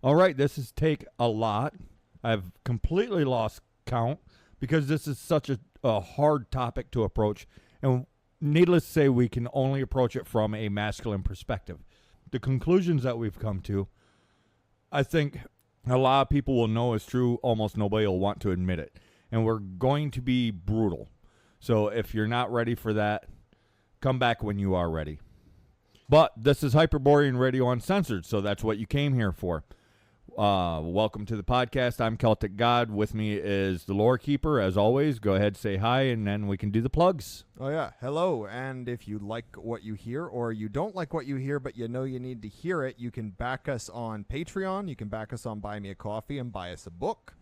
All right, this is take a lot. I've completely lost count because this is such a hard topic to approach. And needless to say, we can only approach it from a masculine perspective. The conclusions that we've come to, I think a lot of people will know is true. Almost nobody will want to admit it. And we're going to be brutal. So if you're not ready for that, come back when you are ready. But this is Hyperborean Radio Uncensored, so that's what you came here for. Welcome to the podcast. I'm Celtic God. With me is the Lore Keeper, as always. Go ahead, say hi, and then we can do the plugs. Oh, yeah. Hello. And if you like what you hear or you don't like what you hear, but you know you need to hear it, you can back us on Patreon. You can back us on Buy Me a Coffee and buy us a book.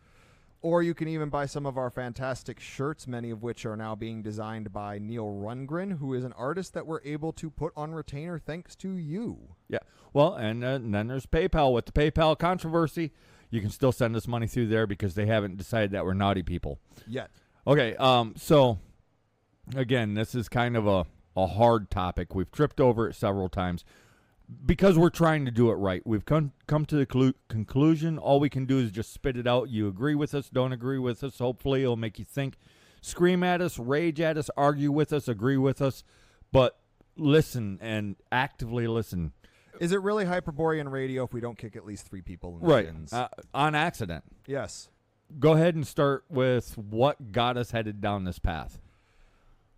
Or you can even buy some of our fantastic shirts, many of which are now being designed by Neil Rundgren, who is an artist that we're able to put on retainer thanks to you. Yeah. Well, and then there's PayPal. With the PayPal controversy, you can still send us money through there because they haven't decided that we're naughty people yet. Okay. So, again, this is kind of a hard topic. We've tripped over it several times. Because we're trying to do it right, we've come to the conclusion. All we can do is just spit it out. You agree with us, don't agree with us. Hopefully it'll make you think. Scream at us, rage at us, argue with us, agree with us. But listen and actively listen. Is it really Hyperborean Radio if we don't kick at least 3 people in the right. shins? On accident. Yes. Go ahead and start with what got us headed down this path.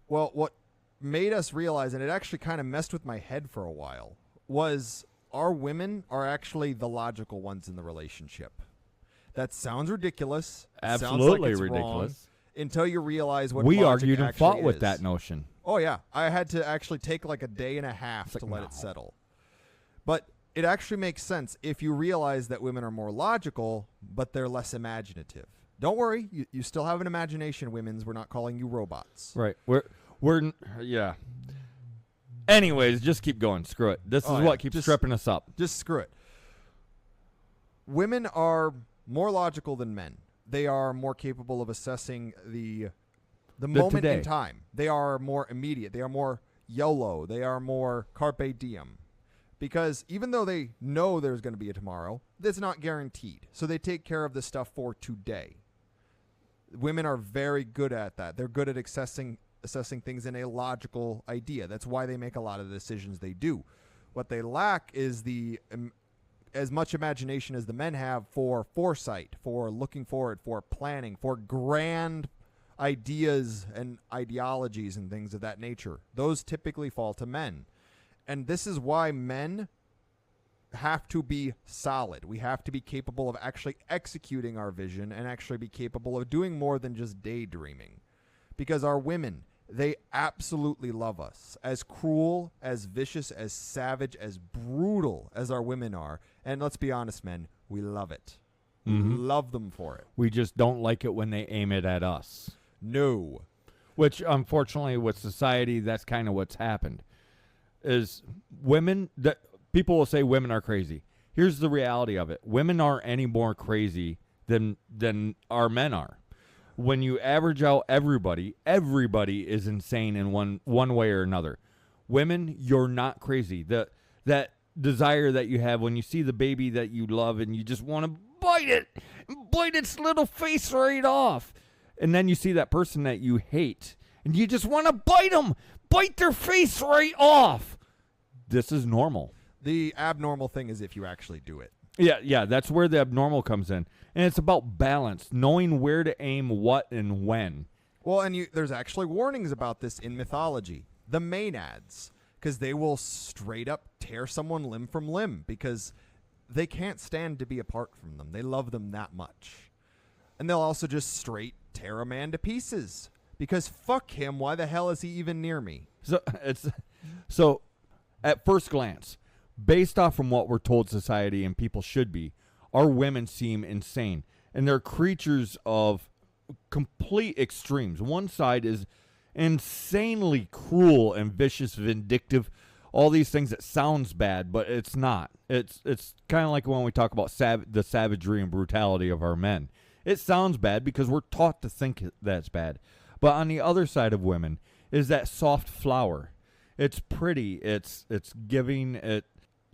Well, what made us realize, and it actually kind of messed with my head for a while, was our women are actually the logical ones in the relationship. That sounds ridiculous. Absolutely sounds like it's ridiculous. Until you realize what we logic argued and fought is. with that notion. Oh, yeah. I had to actually take like a day and a half to let it settle. But it actually makes sense if you realize that women are more logical, but they're less imaginative. Don't worry. You still have an imagination, women's. We're not calling you robots. Right. We're yeah. Anyways, just keep going. Screw it. This is what keeps tripping us up. Just screw it. Women are more logical than men. They are more capable of assessing the moment in time. They are more immediate. They are more YOLO. They are more carpe diem. Because even though they know there's going to be a tomorrow, that's not guaranteed. So they take care of the stuff for today. Women are very good at that. They're good at assessing things in a logical idea. That's why they make a lot of the decisions they do. What they lack is as much imagination as the men have for foresight, for looking forward, for planning, for grand ideas and ideologies and things of that nature. Those typically fall to men. And this is why men have to be solid. We have to be capable of actually executing our vision and actually be capable of doing more than just daydreaming. Because our women, they absolutely love us. As cruel, as vicious, as savage, as brutal as our women are. And let's be honest, men, we love it. Mm-hmm. We love them for it. We just don't like it when they aim it at us. No. Which, unfortunately, with society, that's kind of what's happened. Is women, that people will say women are crazy. Here's the reality of it. Women aren't any more crazy than our men are. When you average out everybody is insane in one way or another. Women, you're not crazy. That desire that you have when you see the baby that you love and you just want to bite its little face right off. And then you see that person that you hate and you just want to bite their face right off. This is normal. The abnormal thing is if you actually do it. Yeah, that's where the abnormal comes in. And it's about balance, knowing where to aim what and when. Well, and there's actually warnings about this in mythology. The Maenads, because they will straight up tear someone limb from limb because they can't stand to be apart from them. They love them that much. And they'll also just straight tear a man to pieces because fuck him. Why the hell is he even near me? So at first glance, based off from what we're told society and people should be, our women seem insane. And they're creatures of complete extremes. One side is insanely cruel and vicious, vindictive, all these things that sounds bad, but it's not. It's kind of like when we talk about the savagery and brutality of our men. It sounds bad because we're taught to think that's bad. But on the other side of women is that soft flower. It's pretty. It's giving.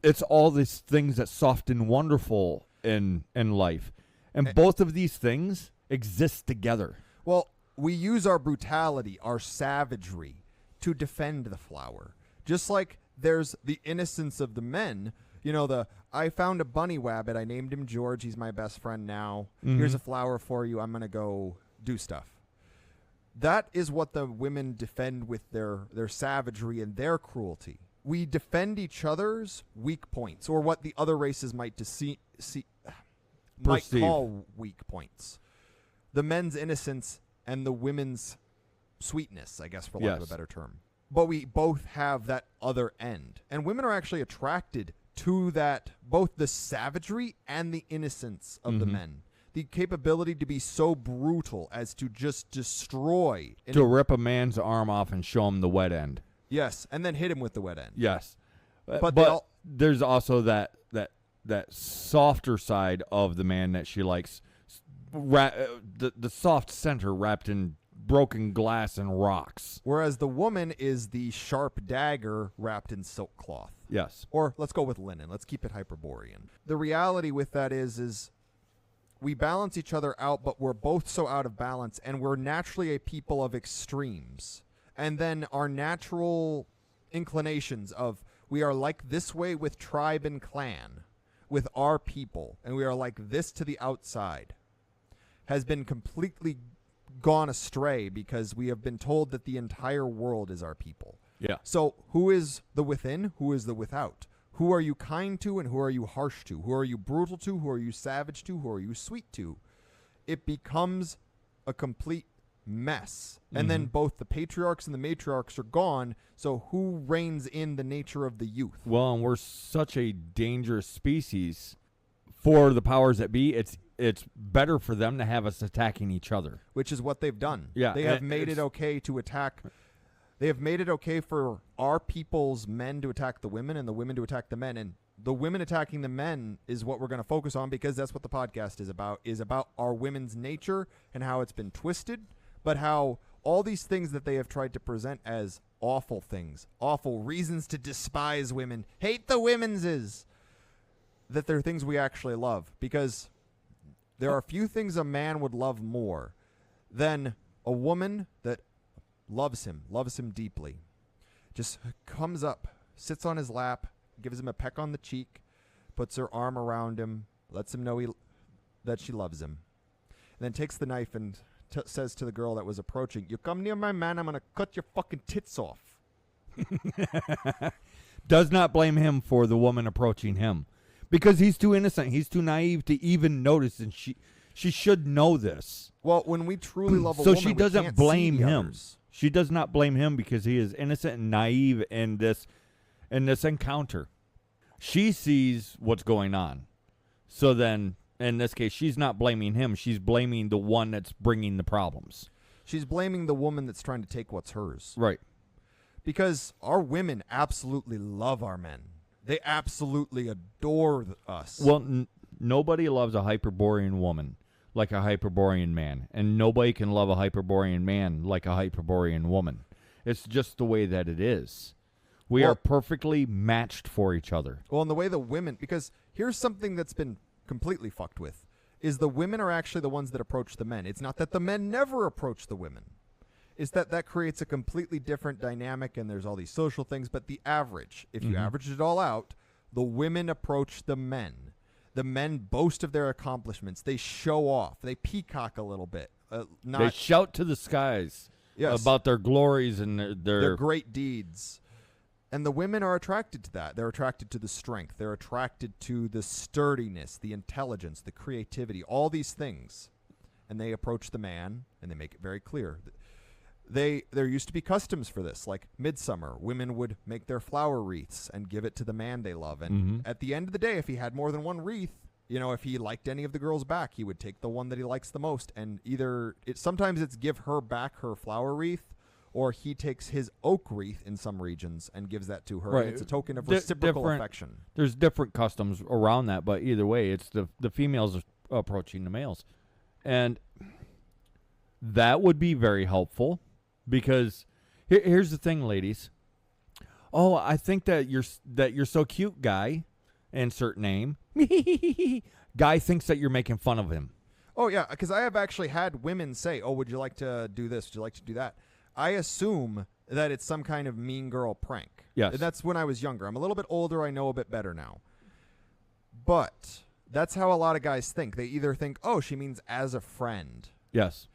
It's all these things that's soft and wonderful. in life. And both of these things exist together. Well, we use our brutality, our savagery, to defend the flower. Just like there's the innocence of the men. You know, I found a bunny wabbit. I named him George. He's my best friend now. Mm-hmm. Here's a flower for you. I'm going to go do stuff. That is what the women defend with their savagery and their cruelty. We defend each other's weak points, or what the other races might call weak points. The men's innocence and the women's sweetness, I guess, for lack of a better term. But we both have that other end. And women are actually attracted to that, both the savagery and the innocence of the men. The capability to be so brutal as to just destroy. To rip a man's arm off and show him the wet end. Yes, and then hit him with the wet end. Yes. But there's also that softer side of the man that she likes. The soft center wrapped in broken glass and rocks. Whereas the woman is the sharp dagger wrapped in silk cloth. Yes. Or let's go with linen. Let's keep it Hyperborean. The reality with that is we balance each other out, but we're both so out of balance, and we're naturally a people of extremes. And then our natural inclinations of we are like this way with tribe and clan, with our people, and we are like this to the outside, has been completely gone astray because we have been told that the entire world is our people. Yeah. So who is the within? Who is the without? Who are you kind to and who are you harsh to? Who are you brutal to? Who are you savage to? Who are you sweet to? It becomes a complete mess. And then both the patriarchs and the matriarchs are gone. So who reigns in the nature of the youth? Well, and we're such a dangerous species for the powers that be. It's better for them to have us attacking each other. Which is what they've done. Yeah. They have made it okay to attack. They have made it okay for our people's men to attack the women and the women to attack the men. And the women attacking the men is what we're going to focus on, because that's what the podcast is about our women's nature and how it's been twisted, but how all these things that they have tried to present as awful things, awful reasons to despise women, hate the women's, that they're things we actually love. Because there are few things a man would love more than a woman that loves him deeply, just comes up, sits on his lap, gives him a peck on the cheek, puts her arm around him, lets him know that she loves him, and then takes the knife and says to the girl that was approaching, "You come near my man, I'm going to cut your fucking tits off." Does not blame him for the woman approaching him, because he's too innocent. He's too naive to even notice, and she should know this. Well, when we truly love a so woman, she doesn't we can't blame see the him. others. She does not blame him because he is innocent and naive in this encounter. She sees what's going on. So then, in this case, she's not blaming him. She's blaming the one that's bringing the problems. She's blaming the woman that's trying to take what's hers. Right. Because our women absolutely love our men. They absolutely adore us. Well, nobody loves a Hyperborean woman like a Hyperborean man, and nobody can love a Hyperborean man like a Hyperborean woman. It's just the way that it is. We are perfectly matched for each other. Well, and the way the women, because here's something that's been completely fucked with, is the women are actually the ones that approach the men. It's not that the men never approach the women. It's that creates a completely different dynamic, and there's all these social things, but the average, if you average it all out, the women approach the men. The men boast of their accomplishments. They show off. They peacock a little bit. They shout to the skies about their glories and their great deeds. And the women are attracted to that. They're attracted to the strength. They're attracted to the sturdiness, the intelligence, the creativity, all these things. And they approach the man, and they make it very clear. There used to be customs for this, like midsummer. Women would make their flower wreaths and give it to the man they love. And at the end of the day, if he had more than one wreath, if he liked any of the girls back, he would take the one that he likes the most. And sometimes it's give her back her flower wreath, or he takes his oak wreath in some regions and gives that to her. Right. And it's a token of reciprocal affection. There's different customs around that, but either way, it's the females approaching the males. And that would be very helpful. Because here's the thing, ladies. Oh, I think that you're so cute, guy. Insert name. Guy thinks that you're making fun of him. Oh, yeah, because I have actually had women say, oh, would you like to do this? Would you like to do that? I assume that it's some kind of mean girl prank. Yes. And that's when I was younger. I'm a little bit older. I know a bit better now. But that's how a lot of guys think. They either think, oh, she means as a friend. Yes.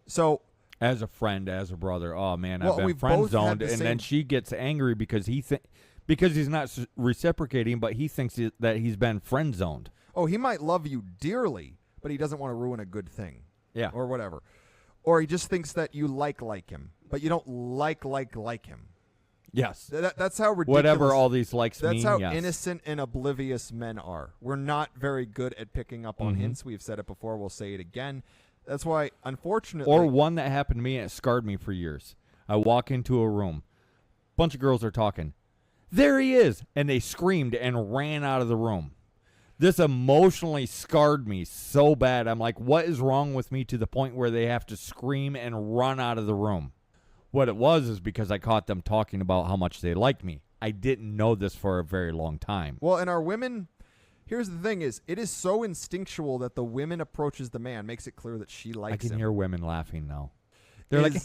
So as a friend, as a brother. Oh, man, well, I've been we've friend both had zoned. the And same- then she gets angry because because he's not reciprocating, but he thinks that he's been friend zoned. Oh, he might love you dearly, but he doesn't want to ruin a good thing. Yeah. Or whatever. Or he just thinks that you like him, but you don't like him. Yes. That's how ridiculous. Whatever all these likes That's mean. how yes. innocent and oblivious men are. We're not very good at picking up on hints. We've said it before. We'll say it again. That's why, unfortunately. Or one that happened to me and it scarred me for years. I walk into a room. Bunch of girls are talking. There he is. And they screamed and ran out of the room. This emotionally scarred me so bad. I'm like, what is wrong with me to the point where they have to scream and run out of the room? What it was is because I caught them talking about how much they liked me. I didn't know this for a very long time. Well, and our women, here's the thing is, it is so instinctual that the women approaches the man, makes it clear that she likes him. I can hear women laughing now. They're like,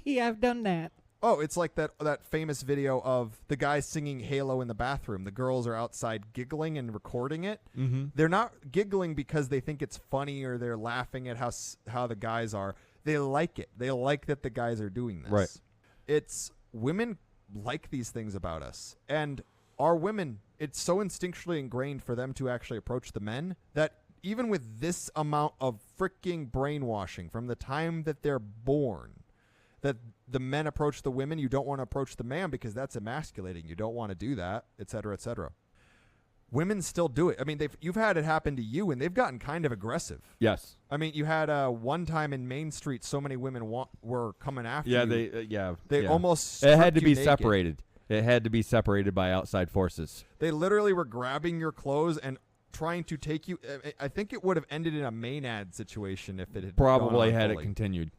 I've done that. Oh, it's like that famous video of the guys singing Halo in the bathroom. The girls are outside giggling and recording it. Mm-hmm. They're not giggling because they think it's funny or they're laughing at how the guys are. They like it. They like that the guys are doing this. Right. It's women like these things about us. And our women, it's so instinctually ingrained for them to actually approach the men that even with this amount of freaking brainwashing from the time that they're born, that the men approach the women, you don't want to approach the man because that's emasculating. You don't want to do that, et cetera, et cetera. Women still do it. I mean, you've had it happen to you, and they've gotten kind of aggressive. Yes. I mean, you had one time in Main Street, so many women were coming after Yeah, you. They almost It had to stripped be you naked. separated. It had to be separated by outside forces. They literally were grabbing your clothes and trying to take you. I think it would have ended in a Maynard situation if it had Probably gone on had fully. it continued.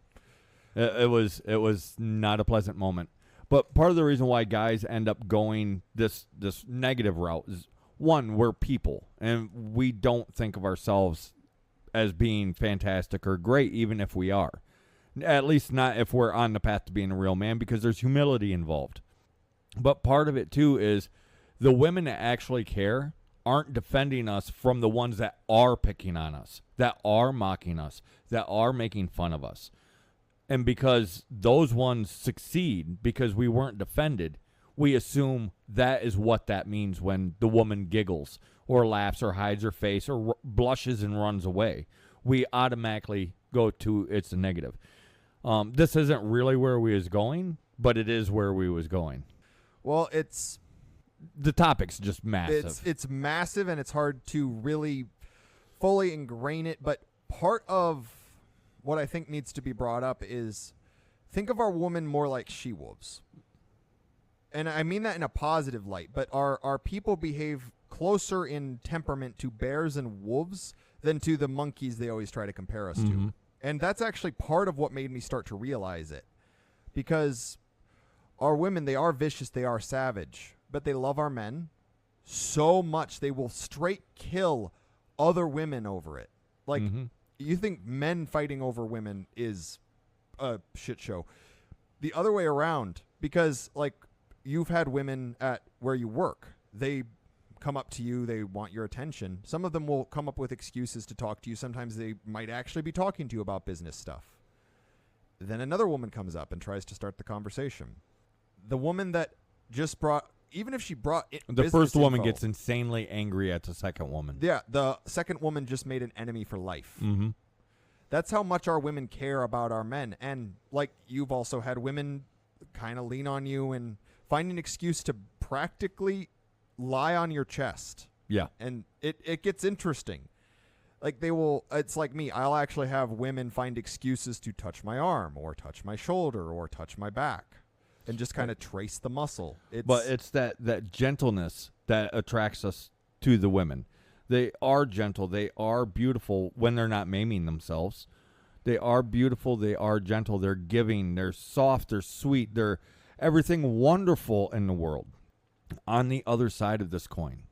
It was not a pleasant moment. But part of the reason why guys end up going this negative route is, one, we're people, and we don't think of ourselves as being fantastic or great, even if we are. At least not if we're on the path to being a real man, because there's humility involved. But part of it, too, is the women that actually care aren't defending us from the ones that are picking on us, that are mocking us, that are making fun of us. And because those ones succeed because we weren't defended, we assume that is what that means when the woman giggles or laughs or hides her face or blushes and runs away. We automatically go to it's a negative. This isn't really where we was going, but it is where we was going. Well, it's the topic's just massive. It's massive, and it's hard to really fully ingrain it. But part of what I think needs to be brought up is think of our woman more like she-wolves. And I mean that in a positive light, but our people behave closer in temperament to bears and wolves than to the monkeys they always try to compare us to. And that's actually part of what made me start to realize it. Because our women, they are vicious, they are savage, but they love our men so much they will straight kill other women over it. Like, you think men fighting over women is a shit show. The other way around, because, like, you've had women at where you work. They come up to you. They want your attention. Some of them will come up with excuses to talk to you. Sometimes they might actually be talking to you about business stuff. Then another woman comes up and tries to start the conversation. The woman that just brought, even if she brought the first woman gets insanely angry at the second woman. Yeah, the second woman just made an enemy for life. Mm-hmm. That's how much our women care about our men. And, like, you've also had women kind of lean on you and find an excuse to practically lie on your chest. Yeah. And it gets interesting. Like, it's like me. I'll actually have women find excuses to touch my arm or touch my shoulder or touch my back and just kind of trace the muscle. But it's that gentleness that attracts us to the women. They are gentle. They are beautiful when they're not maiming themselves. They are beautiful. They are gentle. They're giving. They're soft. They're sweet. They're everything wonderful in the world. On the other side of this coin,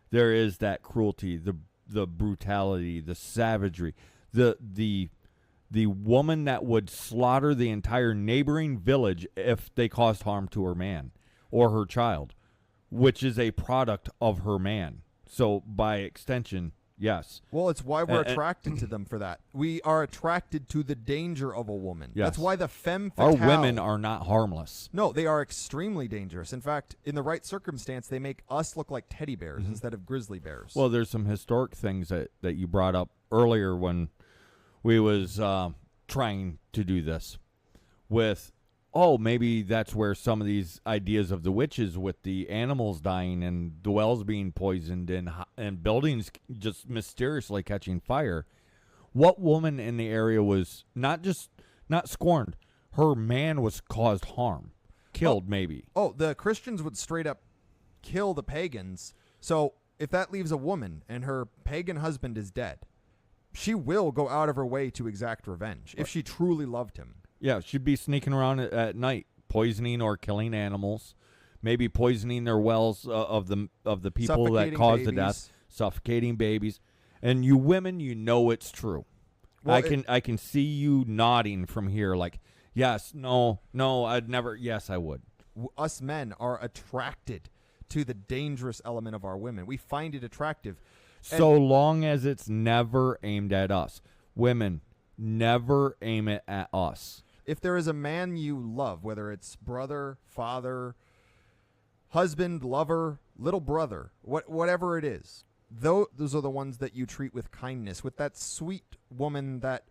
there is that cruelty, the brutality, the savagery, the woman that would slaughter the entire neighboring village if they caused harm to her man or her child, which is a product of her man. So by extension, yes. Well, it's why we're attracted to them for that. We are attracted to the danger of a woman. Yes. That's why the femme fatale. Our women are not harmless. No, they are extremely dangerous. In fact, in the right circumstance, they make us look like teddy bears instead of grizzly bears. Well, there's some historic things that you brought up earlier when we was trying to do this with, maybe that's where some of these ideas of the witches with the animals dying and the wells being poisoned and buildings just mysteriously catching fire. What woman in the area was not scorned? Her man was caused harm, killed maybe. Oh, the Christians would straight up kill the pagans. So if that leaves a woman and her pagan husband is dead, she will go out of her way to exact revenge if she truly loved him. Yeah, she'd be sneaking around at night, poisoning or killing animals, maybe poisoning their wells of the people that caused the death, suffocating babies. And you women, you know it's true. Well, I can see you nodding from here, like, yes, no, I'd never. Yes, I would. Us men are attracted to the dangerous element of our women. We find it attractive. So long as it's never aimed at us. Women, never aim it at us. If there is a man you love, whether it's brother, father, husband, lover, little brother, whatever it is, those are the ones that you treat with kindness, with that sweet woman that,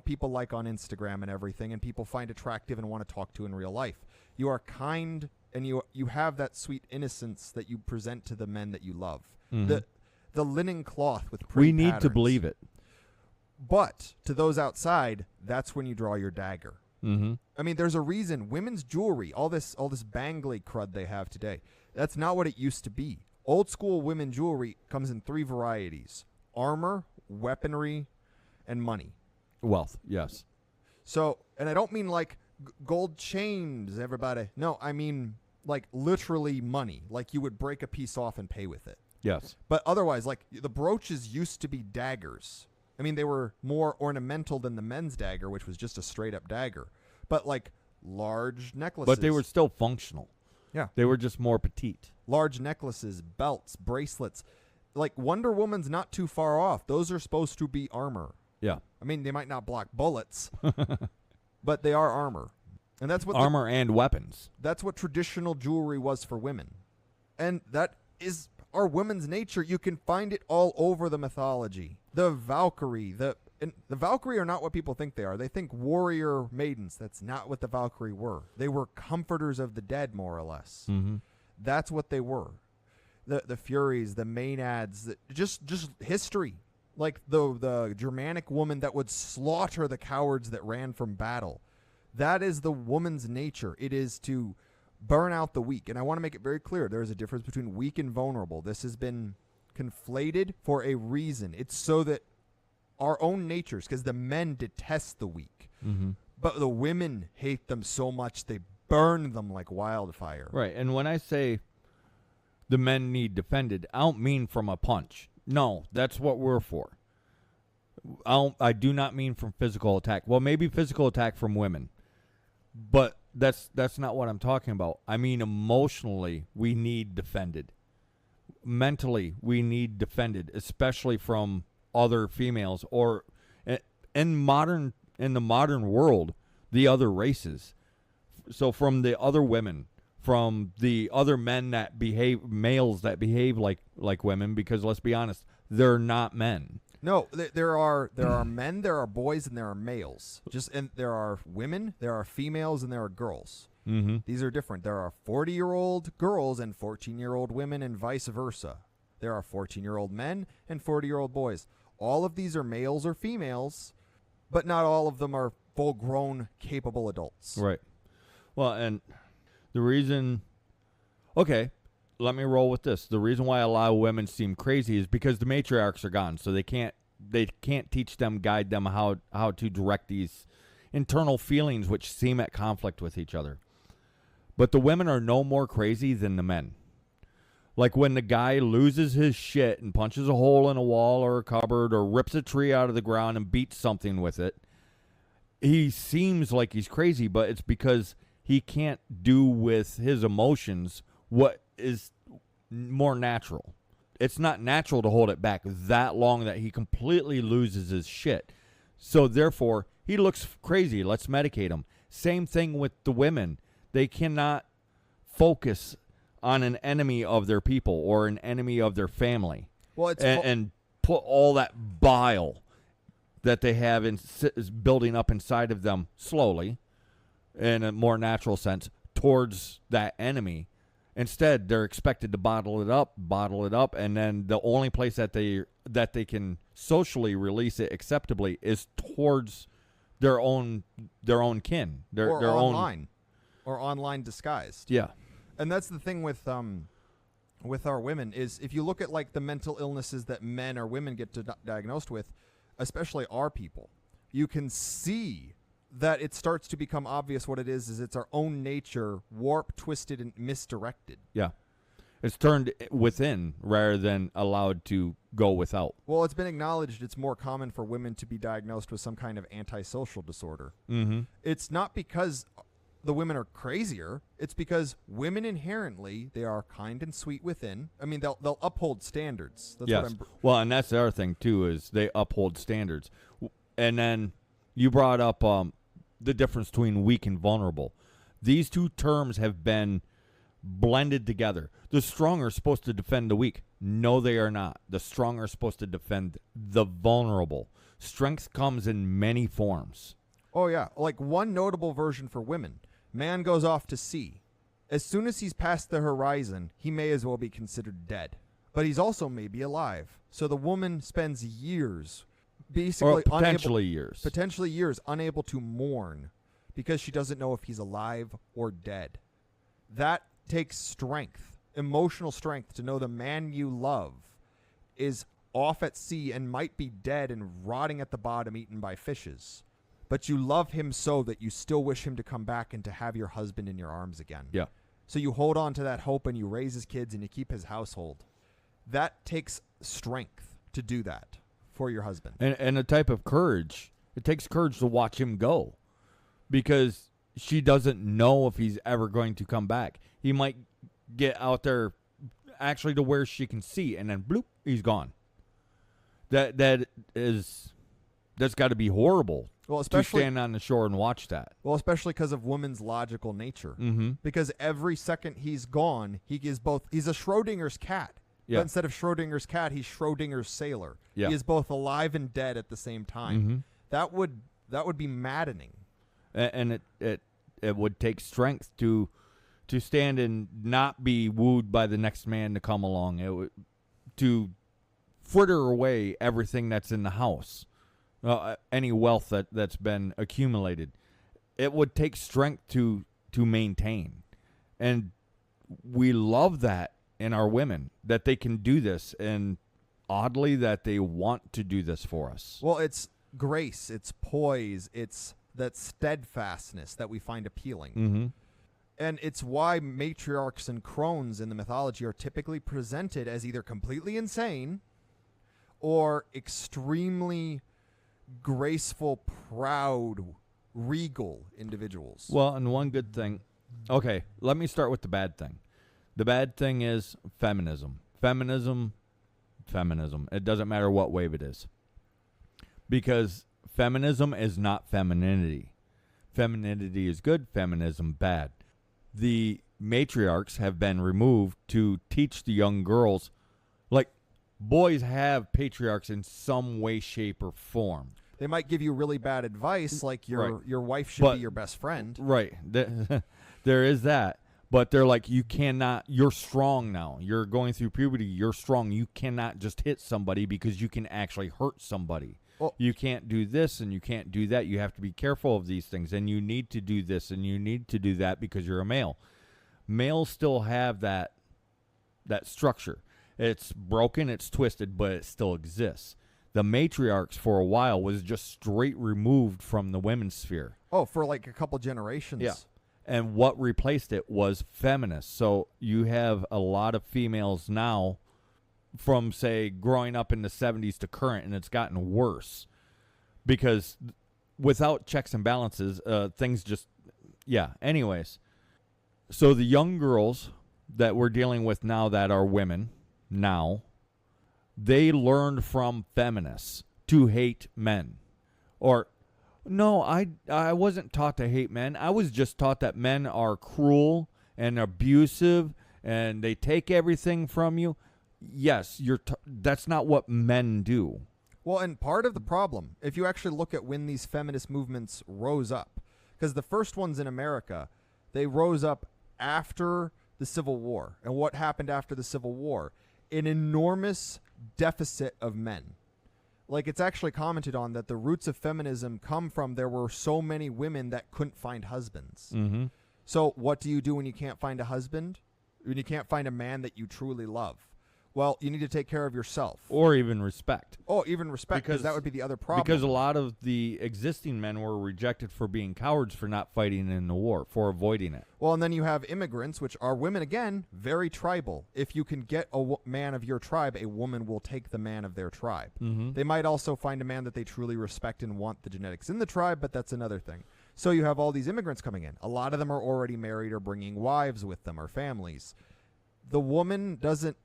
people like on Instagram and everything, and people find attractive and want to talk to in real life. You are kind, and you have that sweet innocence that you present to the men that you love. Mm-hmm. The linen cloth with pretty patterns. We need to believe it. But to those outside, that's when you draw your dagger. Mm-hmm. I mean, there's a reason women's jewelry, all this bangly crud they have today, that's not what it used to be. Old school women jewelry comes in 3 varieties: armor, weaponry, and money. Wealth, yes. So, and I don't mean like gold chains, everybody. No, I mean like literally money. Like you would break a piece off and pay with it. Yes. But otherwise, like the brooches used to be daggers. I mean, they were more ornamental than the men's dagger, which was just a straight-up dagger. But, like, large necklaces. But they were still functional. Yeah. They were just more petite. Large necklaces, belts, bracelets. Like, Wonder Woman's not too far off. Those are supposed to be armor. Yeah. I mean, they might not block bullets, but they are armor. And that's what armor and weapons. That's what traditional jewelry was for women. And that is our women's nature. You can find it all over the mythology. The Valkyrie, the Valkyrie are not what people think they are. They think warrior maidens. That's not what the Valkyrie were. They were comforters of the dead, more or less. Mm-hmm. That's what they were. The Furies, the Maenads, just history. Like the Germanic woman that would slaughter the cowards that ran from battle. That is the woman's nature. It is to burn out the weak. And I want to make it very clear. There is a difference between weak and vulnerable. This has been conflated for a reason. It's so that our own natures, because the men detest the weak, mm-hmm. but the women hate them so much they burn them like wildfire. Right. And when I say the men need defended, I don't mean from a punch. No, that's what we're for. I do not mean from physical attack. Well, maybe physical attack from women, but that's not what I'm talking about. I mean emotionally, we need defended. Mentally, we need defended, especially from other females or in the modern world, the other races. So from the other women, from the other males that behave like women, because let's be honest, they're not men. No, there are men, there are boys, and there are males. And there are women, there are females, and there are girls. Mm-hmm. These are different. There are 40-year-old girls and 14-year-old women, and vice versa. There are 14-year-old men and 40-year-old boys. All of these are males or females, but not all of them are full-grown, capable adults. Right. Well, and the reason... Okay, let me roll with this. The reason why a lot of women seem crazy is because the matriarchs are gone, so they can't teach them, guide them how to direct these internal feelings which seem at conflict with each other. But the women are no more crazy than the men. Like when the guy loses his shit and punches a hole in a wall or a cupboard or rips a tree out of the ground and beats something with it, he seems like he's crazy, but it's because he can't do with his emotions what is more natural. It's not natural to hold it back that long that he completely loses his shit. So therefore, he looks crazy. Let's medicate him. Same thing with the women. They cannot focus on an enemy of their people or an enemy of their family. Well, it's and put all that bile that they have is building up inside of them slowly, in a more natural sense, towards that enemy. Instead, they're expected to bottle it up, and then the only place that they can socially release it acceptably is towards their own kin, their online, or online disguised. Yeah. And that's the thing with our women is if you look at like the mental illnesses that men or women get diagnosed with, especially our people, you can see that it starts to become obvious what it is it's our own nature warped, twisted, and misdirected. Yeah. It's turned within rather than allowed to go without. Well, it's been acknowledged it's more common for women to be diagnosed with some kind of antisocial disorder. Mm-hmm. It's not because the women are crazier. It's because women inherently, they are kind and sweet within. I mean, they'll uphold standards. That's yes. Well, and that's the other thing, too, is they uphold standards. And then you brought up the difference between weak and vulnerable. These two terms have been blended together. The strong are supposed to defend the weak. No, they are not. The strong are supposed to defend the vulnerable. Strength comes in many forms. Oh, yeah. Like one notable version for women. Man goes off to sea. As soon as he's past the horizon, he may as well be considered dead. But he's also maybe alive. So the woman spends years, basically potentially years, unable to mourn because she doesn't know if he's alive or dead. That takes strength, emotional strength, to know the man you love is off at sea and might be dead and rotting at the bottom, eaten by fishes. But you love him so that you still wish him to come back and to have your husband in your arms again. Yeah. So you hold on to that hope and you raise his kids and you keep his household. That takes strength to do that for your husband. And a type of courage. It takes courage to watch him go because she doesn't know if he's ever going to come back. He might get out there actually to where she can see and then bloop, he's gone. That's got to be horrible. Well, especially to stand on the shore and watch that. Well, especially because of women's logical nature. Mm-hmm. Because every second he's gone, he's a Schrodinger's cat. Yeah. But instead of Schrodinger's cat, he's Schrodinger's sailor. Yeah. He is both alive and dead at the same time. Mm-hmm. That would be maddening. And it would take strength to stand and not be wooed by the next man to come along. It would to fritter away everything that's in the house. Any wealth that's been accumulated, it would take strength to maintain, and we love that in our women that they can do this, and oddly that they want to do this for us. Well, it's grace, it's poise, it's that steadfastness that we find appealing, Mm-hmm. and it's why matriarchs and crones in the mythology are typically presented as either completely insane or extremely graceful, proud, regal individuals. Well, and one good thing. Okay, let me start with the bad thing. The bad thing is feminism. Feminism. It doesn't matter what wave it is. Because feminism is not femininity. Femininity is good, feminism bad. The matriarchs have been removed to teach the young girls, like, boys have patriarchs in some way, shape, or form. They might give you really bad advice, like your wife should be your best friend. Right. There is that. But they're like, you're strong now. You're going through puberty. You're strong. You cannot just hit somebody because you can actually hurt somebody. Well, you can't do this and you can't do that. You have to be careful of these things. And you need to do this and you need to do that because you're a male. Males still have that structure. It's broken, it's twisted, but it still exists. The matriarchs for a while was just straight removed from the women's sphere. Oh, for like a couple generations. Yeah. And what replaced it was feminists. So you have a lot of females now from, say, growing up in the 70s to current, and it's gotten worse because without checks and balances, things just, anyways. So the young girls that we're dealing with now that are women now, they learned from feminists to hate men. Or, no, I wasn't taught to hate men. I was just taught that men are cruel and abusive and they take everything from you. Yes, that's not what men do. Well, and part of the problem, if you actually look at when these feminist movements rose up, because the first ones in America, they rose up after the Civil War. And what happened after the Civil War? An enormous deficit of men. Like, it's actually commented on that the roots of feminism come from there were so many women that couldn't find husbands. Mm-hmm. So what do you do when you can't find a husband? When you can't find a man that you truly love? Well, you need to take care of yourself. Or even respect. Oh, even respect, because that would be the other problem. Because a lot of the existing men were rejected for being cowards, for not fighting in the war, for avoiding it. Well, and then you have immigrants, which are women, again, very tribal. If you can get a man of your tribe, a woman will take the man of their tribe. Mm-hmm. They might also find a man that they truly respect and want the genetics in the tribe, but that's another thing. So you have all these immigrants coming in. A lot of them are already married or bringing wives with them or families. The woman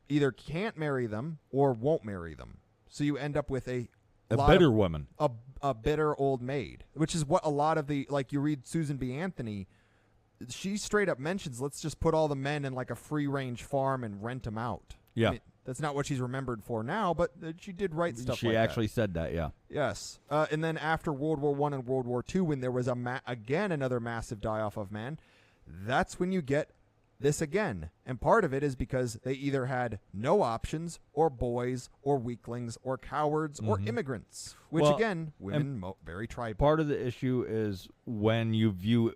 either can't marry them or won't marry them. So you end up with a bitter woman. A bitter old maid, which is what a lot of like you read Susan B. Anthony, she straight up mentions, let's just put all the men in like a free range farm and rent them out. Yeah. I mean, that's not what she's remembered for now, but she did write stuff like that. She actually said that, yeah. Yes. And then after World War I and World War II, when there was again another massive die-off of men, that's when you get this again. And part of it is because they either had no options, or boys, or weaklings, or cowards, or immigrants, which again, women very tribal. Part of the issue is when you view,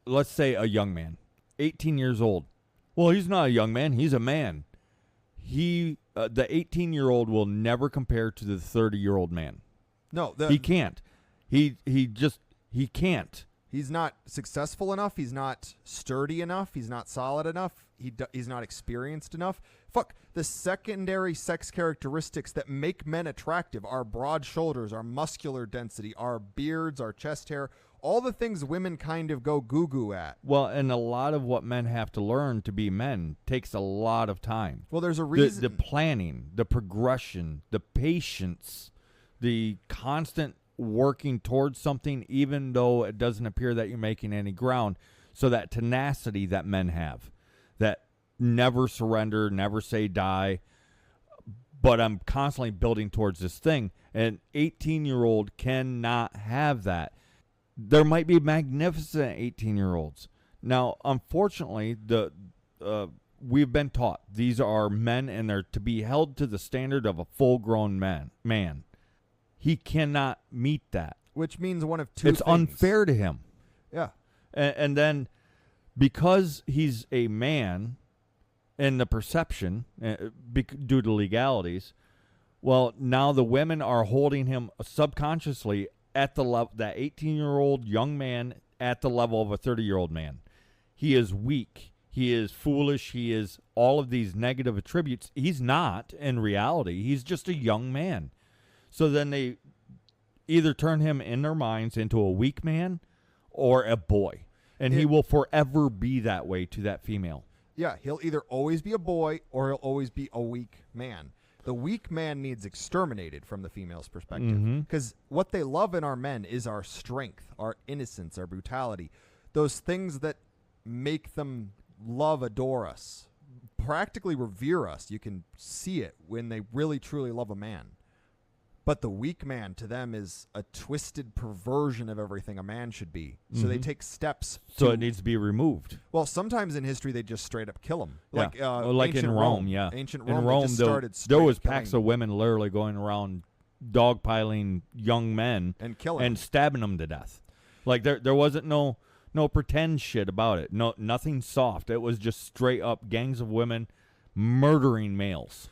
let's say, a young man, 18 years old. Well, he's not a young man, he's a man. The 18-year-old will never compare to the 30-year-old man. No, he can't. He can't. He's not successful enough. He's not sturdy enough. He's not solid enough. He's not experienced enough. Fuck, the secondary sex characteristics that make men attractive, our broad shoulders, our muscular density, our beards, our chest hair, all the things women kind of go goo-goo at. Well, and a lot of what men have to learn to be men takes a lot of time. Well, there's a reason. The planning, the progression, the patience, the constant working towards something, even though it doesn't appear that you're making any ground. So that tenacity that men have, that never surrender, never say die, but I'm constantly building towards this thing. An 18-year-old cannot have that. There might be magnificent 18-year-olds. Now, unfortunately, we've been taught these are men and they're to be held to the standard of a full-grown man. He cannot meet that. Which means one of two things. It's unfair to him. Yeah. And then because he's a man in the perception, due to legalities, well, now the women are holding him subconsciously at the level, that 18-year-old young man at the level of a 30-year-old man. He is weak. He is foolish. He is all of these negative attributes. He's not in reality. He's just a young man. So then they either turn him in their minds into a weak man or a boy. And he will forever be that way to that female. Yeah, he'll either always be a boy or he'll always be a weak man. The weak man needs exterminated from the female's perspective. Because what they love in our men is our strength, our innocence, our brutality. Those things that make them love, adore us, practically revere us. You can see it when they really, truly love a man. But the weak man to them is a twisted perversion of everything a man should be. So they take steps. So it needs to be removed. Well, sometimes in history they just straight up kill him. Yeah. Like in Rome, yeah. Ancient in Rome, Rome just started there was killing. packs of women literally going around dogpiling young men and killing and stabbing them to death. Like there wasn't no pretend shit about it. No, nothing soft. It was just straight up gangs of women murdering males.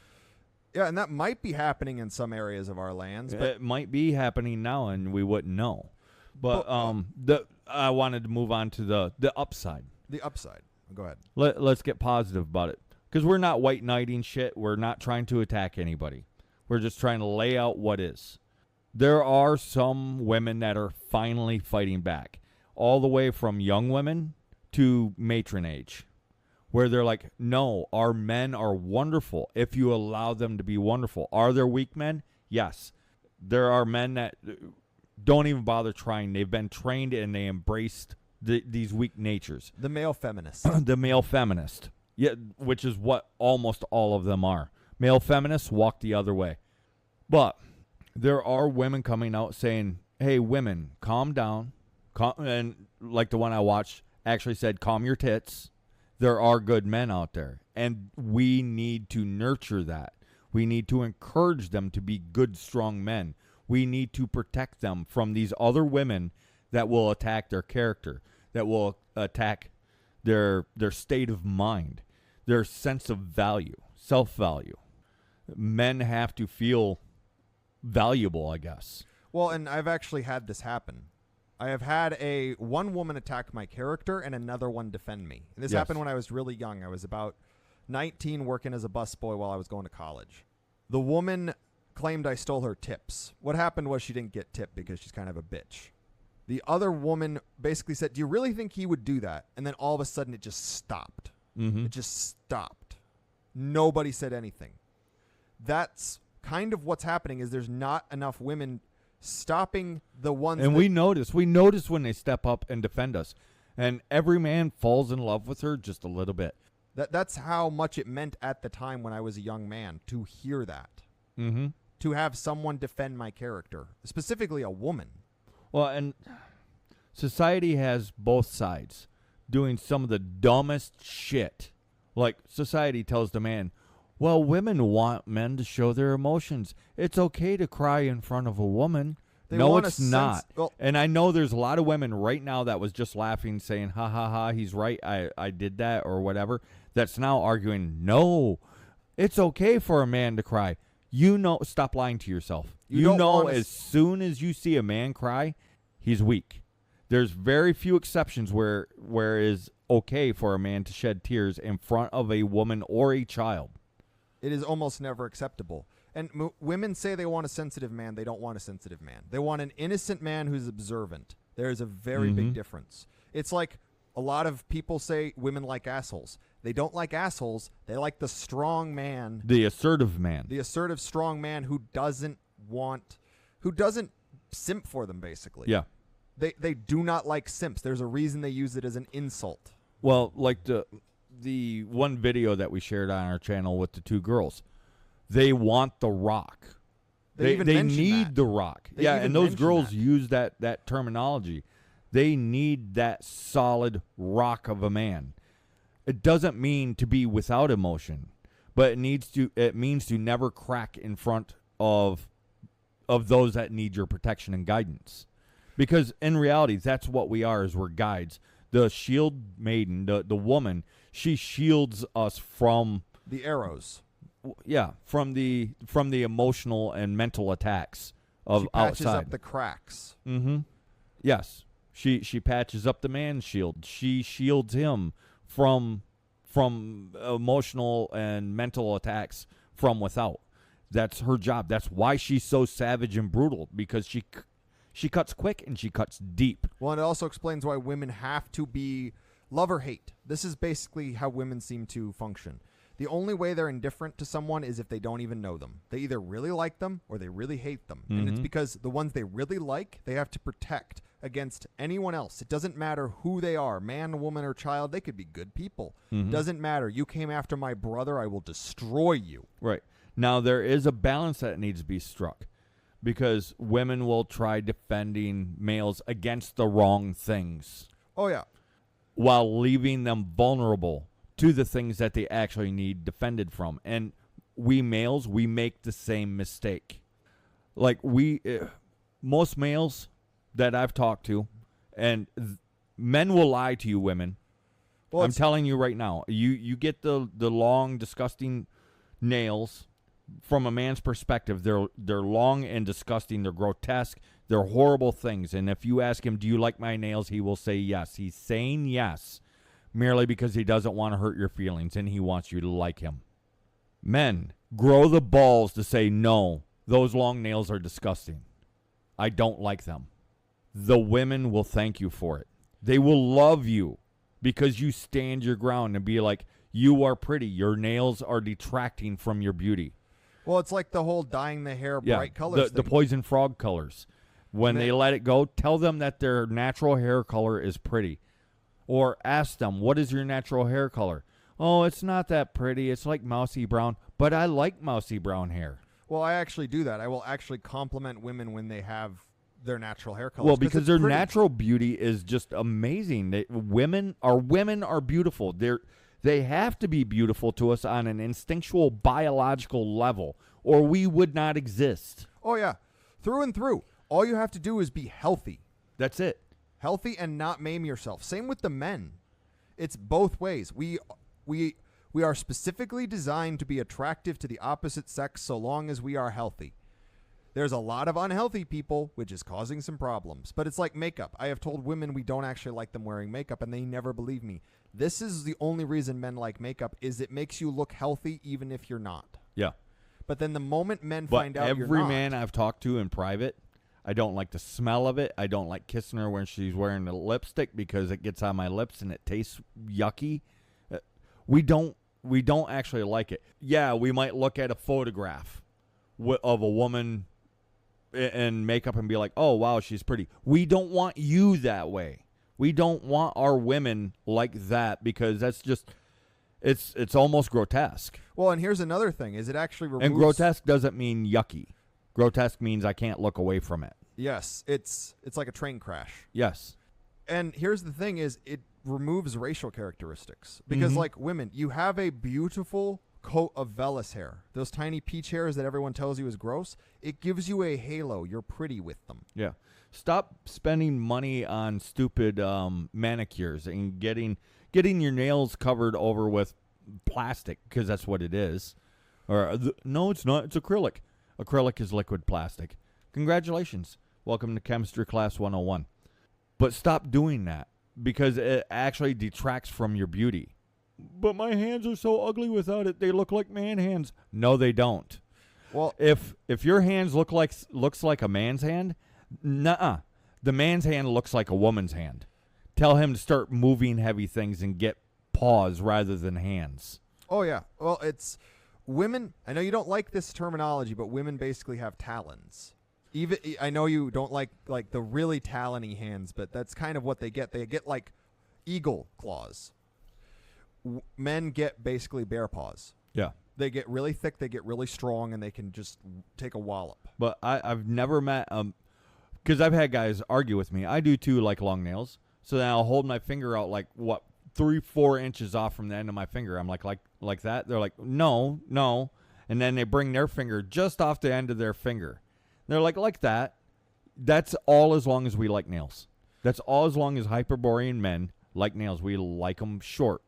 Yeah, and that might be happening in some areas of our lands. But it might be happening now, and we wouldn't know. But I wanted to move on to the upside. The upside. Go ahead. Let's get positive about it. Because we're not white knighting shit. We're not trying to attack anybody. We're just trying to lay out what is. There are some women that are finally fighting back. All the way from young women to matron age. Where they're like, no, our men are wonderful if you allow them to be wonderful. Are there weak men? Yes. There are men that don't even bother trying. They've been trained and they embraced these weak natures. The male feminist. The male feminist. Yeah, which is what almost all of them are. Male feminists walk the other way. But there are women coming out saying, hey, women, calm down. And like the one I watched actually said, calm your tits. There are good men out there. And we need to nurture that. We need to encourage them to be good, strong men. We need to protect them from these other women that will attack their character, that will attack their state of mind, their sense of value, self-value. Men have to feel valuable, I guess. Well, and I've actually had this happen. I have had one woman attack my character and another one defend me. And this happened when I was really young. I was about 19 working as a busboy while I was going to college. The woman claimed I stole her tips. What happened was she didn't get tipped because she's kind of a bitch. The other woman basically said, do you really think he would do that? And then all of a sudden it just stopped. Mm-hmm. It just stopped. Nobody said anything. That's kind of what's happening is there's not enough women stopping the ones. And we notice when they step up and defend us. And every man falls in love with her just a little bit. That's how much it meant at the time when I was a young man to hear that. Mm-hmm. To have someone defend my character, specifically a woman. Well, and society has both sides doing some of the dumbest shit. Like society tells the man, well, women want men to show their emotions. It's okay to cry in front of a woman. No, it's not. And I know there's a lot of women right now that was just laughing, saying, ha, ha, ha, he's right, I did that, or whatever, that's now arguing, no, it's okay for a man to cry. You know, stop lying to yourself. You know as soon as you see a man cry, he's weak. There's very few exceptions where it is okay for a man to shed tears in front of a woman or a child. It is almost never acceptable. And women say they want a sensitive man. They don't want a sensitive man. They want an innocent man who's observant. There is a very big difference. It's like a lot of people say women like assholes. They don't like assholes. They like the strong man. The assertive man. The assertive, strong man who doesn't simp for them, basically. Yeah. They do not like simps. There's a reason they use it as an insult. Well, like the one video that we shared on our channel with the two girls, they want the rock. They need the rock. And those girls use that terminology. They need that solid rock of a man. It doesn't mean to be without emotion, but it means to never crack in front of those that need your protection and guidance. Because in reality, that's what we are, is we're guides. The shield maiden, the woman, she shields us from the arrows. Yeah, from the emotional and mental attacks of outside. She patches up the cracks. Mm-hmm. Yes. She patches up the man's shield. She shields him from emotional and mental attacks from without. That's her job. That's why she's so savage and brutal, because she cuts quick and she cuts deep. Well, and it also explains why women have to be love or hate. This is basically how women seem to function. The only way they're indifferent to someone is if they don't even know them. They either really like them or they really hate them. Mm-hmm. And it's because the ones they really like, they have to protect against anyone else. It doesn't matter who they are, man, woman, or child. They could be good people. Mm-hmm. Doesn't matter. You came after my brother, I will destroy you. Right. Now, there is a balance that needs to be struck, because women will try defending males against the wrong things. Oh, yeah. While leaving them vulnerable to the things that they actually need defended from. And we males, we make the same mistake. Like most males that I've talked to, and men will lie to you, women. Well, I'm telling you right now, you get the long, disgusting nails, from a man's perspective, they're long and disgusting. They're grotesque. They're horrible things. And if you ask him, do you like my nails? He will say yes. He's saying yes merely because he doesn't want to hurt your feelings and he wants you to like him. Men, grow the balls to say, no, those long nails are disgusting. I don't like them. The women will thank you for it. They will love you because you stand your ground and be like, you are pretty. Your nails are detracting from your beauty. Well, it's like the whole dyeing the hair bright colors the poison frog colors. When they let it go, tell them that their natural hair color is pretty. Or ask them, what is your natural hair color? Oh, it's not that pretty. It's like mousy brown. But I like mousy brown hair. Well, I actually do that. I will actually compliment women when they have their natural hair colors. Well, because their natural beauty is just amazing. Women are beautiful. They have to be beautiful to us on an instinctual biological level, or we would not exist. Oh, yeah. Through and through. All you have to do is be healthy. That's it. Healthy and not maim yourself. Same with the men. It's both ways. We are specifically designed to be attractive to the opposite sex so long as we are healthy. There's a lot of unhealthy people, which is causing some problems. But it's like makeup. I have told women we don't actually like them wearing makeup, and they never believe me. This is the only reason men like makeup, is it makes you look healthy even if you're not. Yeah. But then the moment men find out you're not. Every man I've talked to in private, I don't like the smell of it. I don't like kissing her when she's wearing the lipstick because it gets on my lips and it tastes yucky. We don't actually like it. Yeah, we might look at a photograph of a woman in makeup and be like, oh, wow, she's pretty. We don't want you that way. We don't want our women like that because that's just, it's almost grotesque. Well, and here's another thing, is it actually removes... And grotesque doesn't mean yucky. Grotesque means I can't look away from it. Yes, it's like a train crash. Yes. And here's the thing is it removes racial characteristics. Because like women, you have a beautiful coat of vellus hair. Those tiny peach hairs that everyone tells you is gross. It gives you a halo. You're pretty with them. Yeah. Stop spending money on stupid manicures and getting your nails covered over with plastic because that's what it is. Or no, it's not. It's acrylic. Acrylic is liquid plastic. Congratulations. Welcome to Chemistry Class 101. But stop doing that because it actually detracts from your beauty. But my hands are so ugly without it. They look like man hands. No, they don't. Well, if your hands looks like a man's hand, nuh-uh. The man's hand looks like a woman's hand. Tell him to start moving heavy things and get paws rather than hands. Oh, yeah. Well, it's women. I know you don't like this terminology, but women basically have talons. Even I know you don't like the really talony hands, but that's kind of what they get. They get like eagle claws. Men get basically bear paws. Yeah. They get really thick, they get really strong, and they can just take a wallop. But I've never met because I've had guys argue with me. I do too, like long nails. So then I'll hold my finger out like 3-4 inches off from the end of my finger. I'm like that. They're like, no. And then they bring their finger just off the end of their finger. They're like that. That's all as long as we like nails. That's all as long as Hyperborean men like nails. We like them short.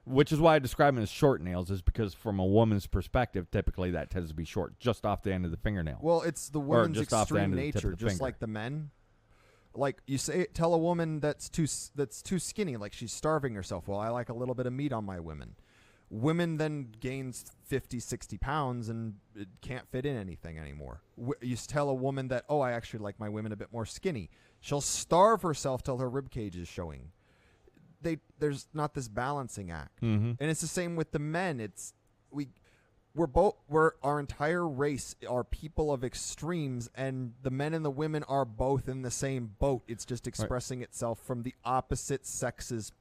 Which is why I describe them as short nails, is because from a woman's perspective, typically that tends to be short, just off the end of the fingernail. Well, it's the woman's extreme nature, just like the men. Like you tell a woman that's too skinny, like she's starving herself. Well, I like a little bit of meat on my women. Women then gains 50, 60 pounds and it can't fit in anything anymore. You tell a woman that, oh, I actually like my women a bit more skinny. She'll starve herself till her rib cage is showing. There's not this balancing act. Mm-hmm. And it's the same with the men. Our entire race are people of extremes, and the men and the women are both in the same boat. It's just expressing itself from the opposite sex's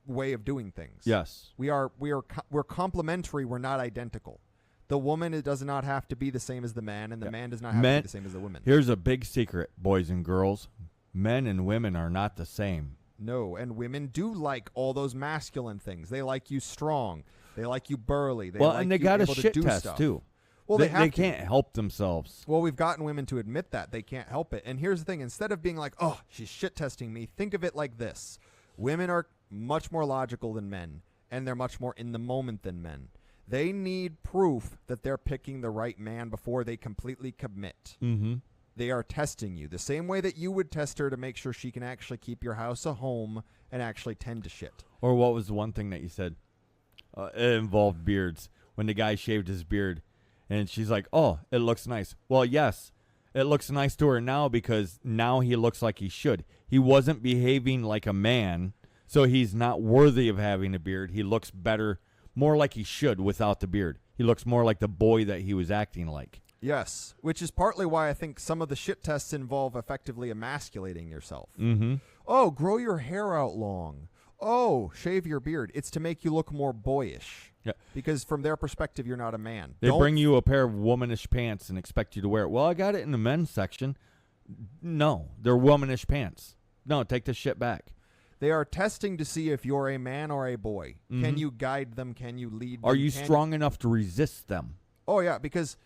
way of doing things. Yes. We're complementary, we're not identical. The woman does not have to be the same as the man, and the man does not have to be the same as the woman. Here's a big secret, boys and girls. Men and women are not the same. No, and women do like all those masculine things. They like you strong. They like you burly. They got a shit test stuff. too. Well, they can't help themselves. Well, we've gotten women to admit that. They can't help it. And here's the thing. Instead of being like, oh, she's shit testing me, think of it like this. Women are much more logical than men, and they're much more in the moment than men. They need proof that they're picking the right man before they completely commit. Mm-hmm. They are testing you the same way that you would test her to make sure she can actually keep your house a home and actually tend to shit. Or what was the one thing that you said? It involved beards. When the guy shaved his beard, and she's like, "Oh, it looks nice." Well, yes, it looks nice to her now because now he looks like he should. He wasn't behaving like a man, so he's not worthy of having a beard. He looks better, more like he should without the beard. He looks more like the boy that he was acting like. Yes, which is partly why I think some of the shit tests involve effectively emasculating yourself. Mm-hmm. Oh, grow your hair out long. Oh, shave your beard. It's to make you look more boyish. Yeah. Because from their perspective, you're not a man. They bring you a pair of womanish pants and expect you to wear it. Well, I got it in the men's section. No, they're womanish pants. No, take this shit back. They are testing to see if you're a man or a boy. Mm-hmm. Can you guide them? Can you lead them? Are you strong enough to resist them? Oh, yeah, because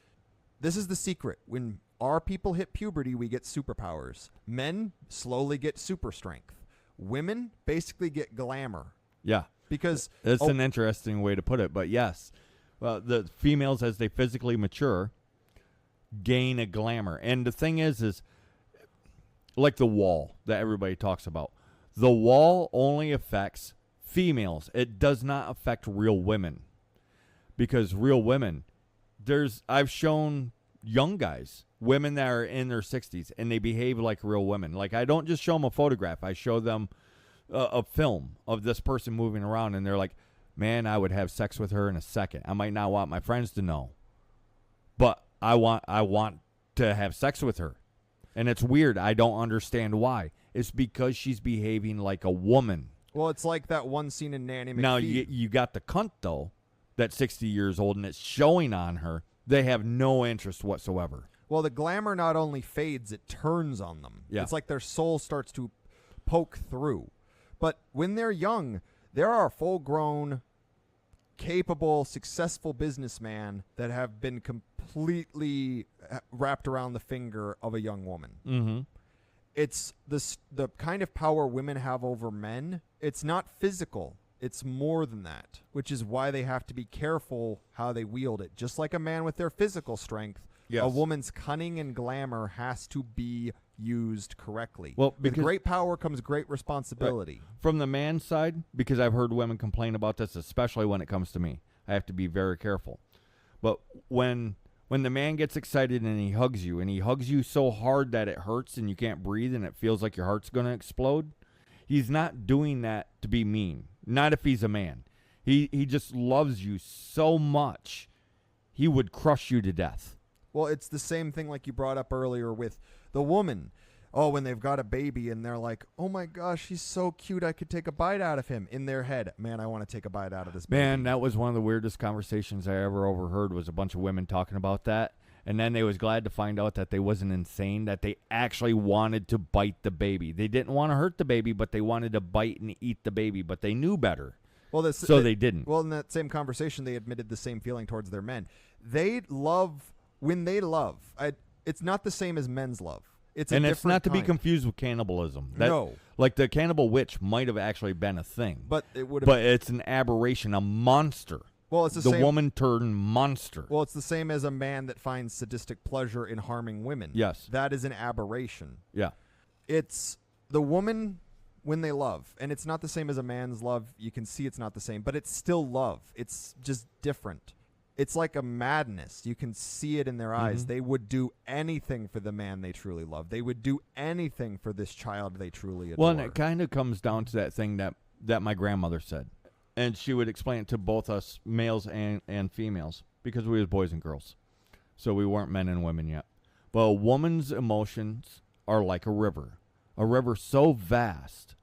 this is the secret. When our people hit puberty, we get superpowers. Men slowly get super strength. Women basically get glamour. Yeah. Because it's an interesting way to put it, but yes. Well, the females, as they physically mature, gain a glamour. And the thing is like the wall that everybody talks about. The wall only affects females. It does not affect real women. Because real women, I've shown young guys, women that are in their 60s, and they behave like real women. Like, I don't just show them a photograph. I show them a film of this person moving around, and they're like, man, I would have sex with her in a second. I might not want my friends to know, but I want to have sex with her. And it's weird. I don't understand why. It's because she's behaving like a woman. Well, it's like that one scene in Nanny McPhee. Now, you got the cunt, though, that's 60 years old, and it's showing on her. They have no interest whatsoever. Well, the glamour not only fades, it turns on them. Yeah. It's like their soul starts to poke through. But when they're young, there are full-grown, capable, successful businessmen that have been completely wrapped around the finger of a young woman. Mm-hmm. It's the kind of power women have over men. It's not physical. It's more than that, which is why they have to be careful how they wield it. Just like a man with their physical strength, yes, a woman's cunning and glamour has to be used correctly. Well, with great power comes great responsibility. Right. From the man's side, because I've heard women complain about this, especially when it comes to me, I have to be very careful. But when the man gets excited and he hugs you so hard that it hurts and you can't breathe and it feels like your heart's going to explode, he's not doing that to be mean. Not if he's a man. He just loves you so much, he would crush you to death. Well, it's the same thing like you brought up earlier with the woman. Oh, when they've got a baby and they're like, oh my gosh, he's so cute, I could take a bite out of him. In their head, man, I want to take a bite out of this baby. Man, that was one of the weirdest conversations I ever overheard, was a bunch of women talking about that. And then they was glad to find out that they wasn't insane, that they actually wanted to bite the baby. They didn't want to hurt the baby, but they wanted to bite and eat the baby, but they knew better. Well, they didn't. Well, in that same conversation, they admitted the same feeling towards their men. They love when they love. It's not the same as men's love. It's not to be kind. confused with cannibalism. No. Like the cannibal witch might have actually been a thing. But it would have. But it's an aberration, a monster. Well, it's the same. The woman turned monster. Well, it's the same as a man that finds sadistic pleasure in harming women. Yes. That is an aberration. Yeah. It's the woman when they love. And it's not the same as a man's love. You can see it's not the same. But it's still love. It's just different. It's like a madness. You can see it in their eyes. They would do anything for the man they truly love. They would do anything for this child they truly adore. Well, and it kind of comes down to that thing that my grandmother said. And she would explain it to both us, males and females, because we was boys and girls. So we weren't men and women yet. But a woman's emotions are like a river so vast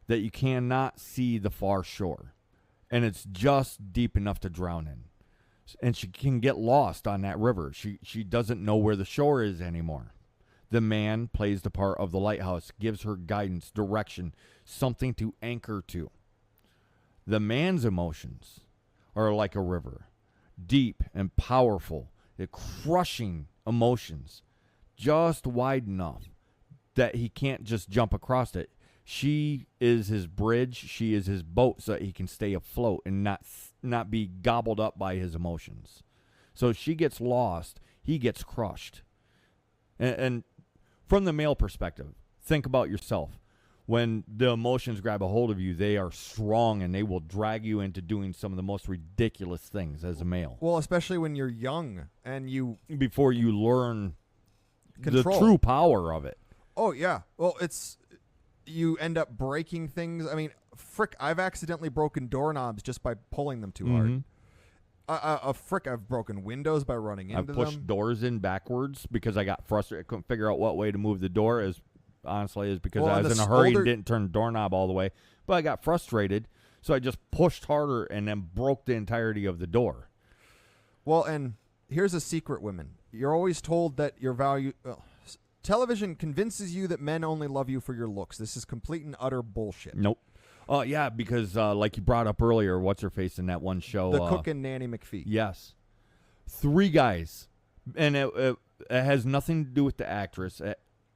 that you cannot see the far shore. And it's just deep enough to drown in. And she can get lost on that river. She doesn't know where the shore is anymore. The man plays the part of the lighthouse, gives her guidance, direction, something to anchor to. The man's emotions are like a river, deep and powerful, crushing emotions, just wide enough that he can't just jump across it. She is his bridge. She is his boat so that he can stay afloat and not be gobbled up by his emotions. So she gets lost. He gets crushed. And from the male perspective, think about yourself. When the emotions grab a hold of you, they are strong and they will drag you into doing some of the most ridiculous things as a male. Well, especially when you're young and before you learn control. The true power of it. Oh, yeah. Well, you end up breaking things. I mean, I've accidentally broken doorknobs just by pulling them too hard. I've broken windows by running into them. I've pushed doors in backwards because I got frustrated. I couldn't figure out what way to move the door. Honestly, is because I was in a hurry and didn't turn the doorknob all the way. But I got frustrated, so I just pushed harder and then broke the entirety of the door. Well, and here's a secret, women. You're always told that your value... television convinces you that men only love you for your looks. This is complete and utter bullshit. Nope. Yeah, because like you brought up earlier, what's her face in that one show? The cook and Nanny McPhee. Yes. 3 guys. And it has nothing to do with the actress.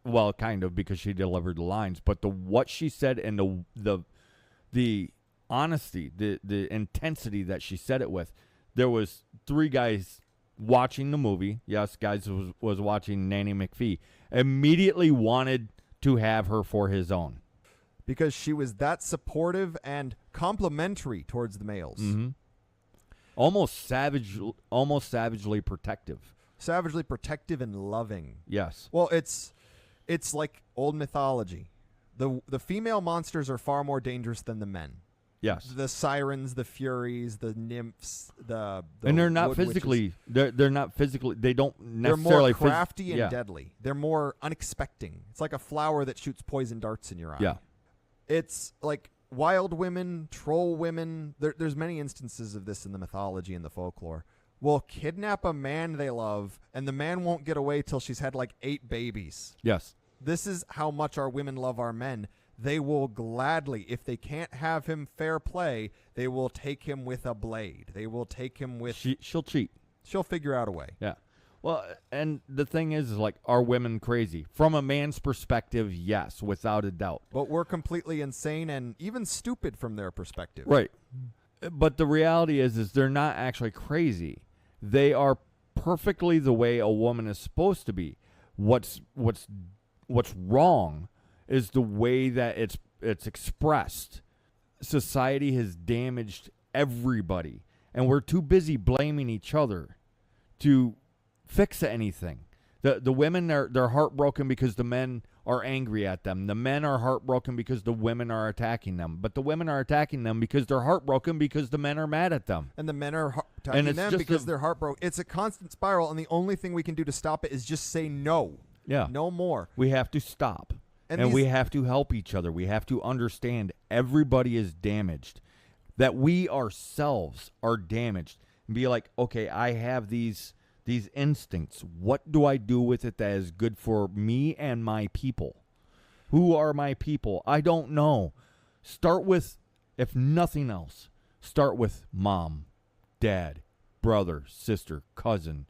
Well, kind of, because she delivered the lines. But what she said and the honesty, the intensity that she said it with. There was 3 guys watching the movie. Yes, guys was watching Nanny McPhee. Immediately wanted to have her for his own. Because she was that supportive and complimentary towards the males. Mm-hmm. Almost savagely protective. Savagely protective and loving. Yes. Well, it's like old mythology. The female monsters are far more dangerous than the men. Yes. The sirens, the furies, the nymphs, the and they're not physically. They're not physically. They don't necessarily. They're more crafty and deadly. They're more unexpecting. It's like a flower that shoots poison darts in your eye. Yeah. It's like wild women, troll women. There's many instances of this in the mythology and the folklore. Will kidnap a man they love, and the man won't get away till she's had like 8 babies. Yes. This is how much our women love our men. They will gladly, if they can't have him fair play, they will take him with a blade. They will take him with... She'll cheat. She'll figure out a way. Yeah. Well, and the thing is like, are women crazy? From a man's perspective, yes, without a doubt. But we're completely insane and even stupid from their perspective. Right. But the reality is they're not actually crazy. They are perfectly the way a woman is supposed to be. What's wrong is the way that it's expressed. Society has damaged everybody, and we're too busy blaming each other to fix anything. The women they're heartbroken because the men are angry at them. The men are heartbroken because the women are attacking them. But the women are attacking them because they're heartbroken because the men are mad at them. And the men are attacking them because they're heartbroken. It's a constant spiral, and the only thing we can do to stop it is just say no. Yeah. No more. We have to stop. And we have to help each other. We have to understand everybody is damaged. That we ourselves are damaged. And be like, okay, I have these instincts. What do I do with it that is good for me and my people? Who are my people? I don't know. Start with, if nothing else, start with mom, dad, brother, sister, cousin.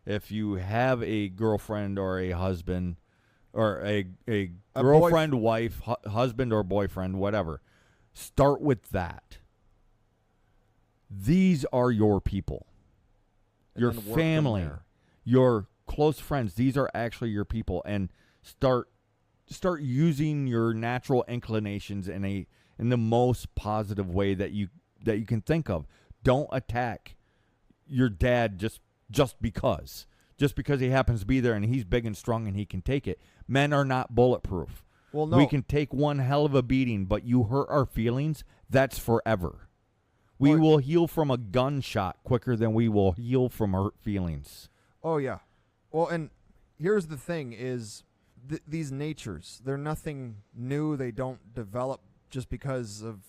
If you have a girlfriend or a husband, or a girlfriend, wife, husband or boyfriend, whatever, start with that. These are your people. Your family, your close friends, these are actually your people, and start using your natural inclinations in the most positive way that you can think of. Don't attack your dad just because he happens to be there and he's big and strong and he can take it. Men are not bulletproof. Well, no. We can take one hell of a beating, but you hurt our feelings, that's forever. We will heal from a gunshot quicker than we will heal from hurt feelings. Oh, yeah. Well, and here's the thing is these natures, they're nothing new. They don't develop just because of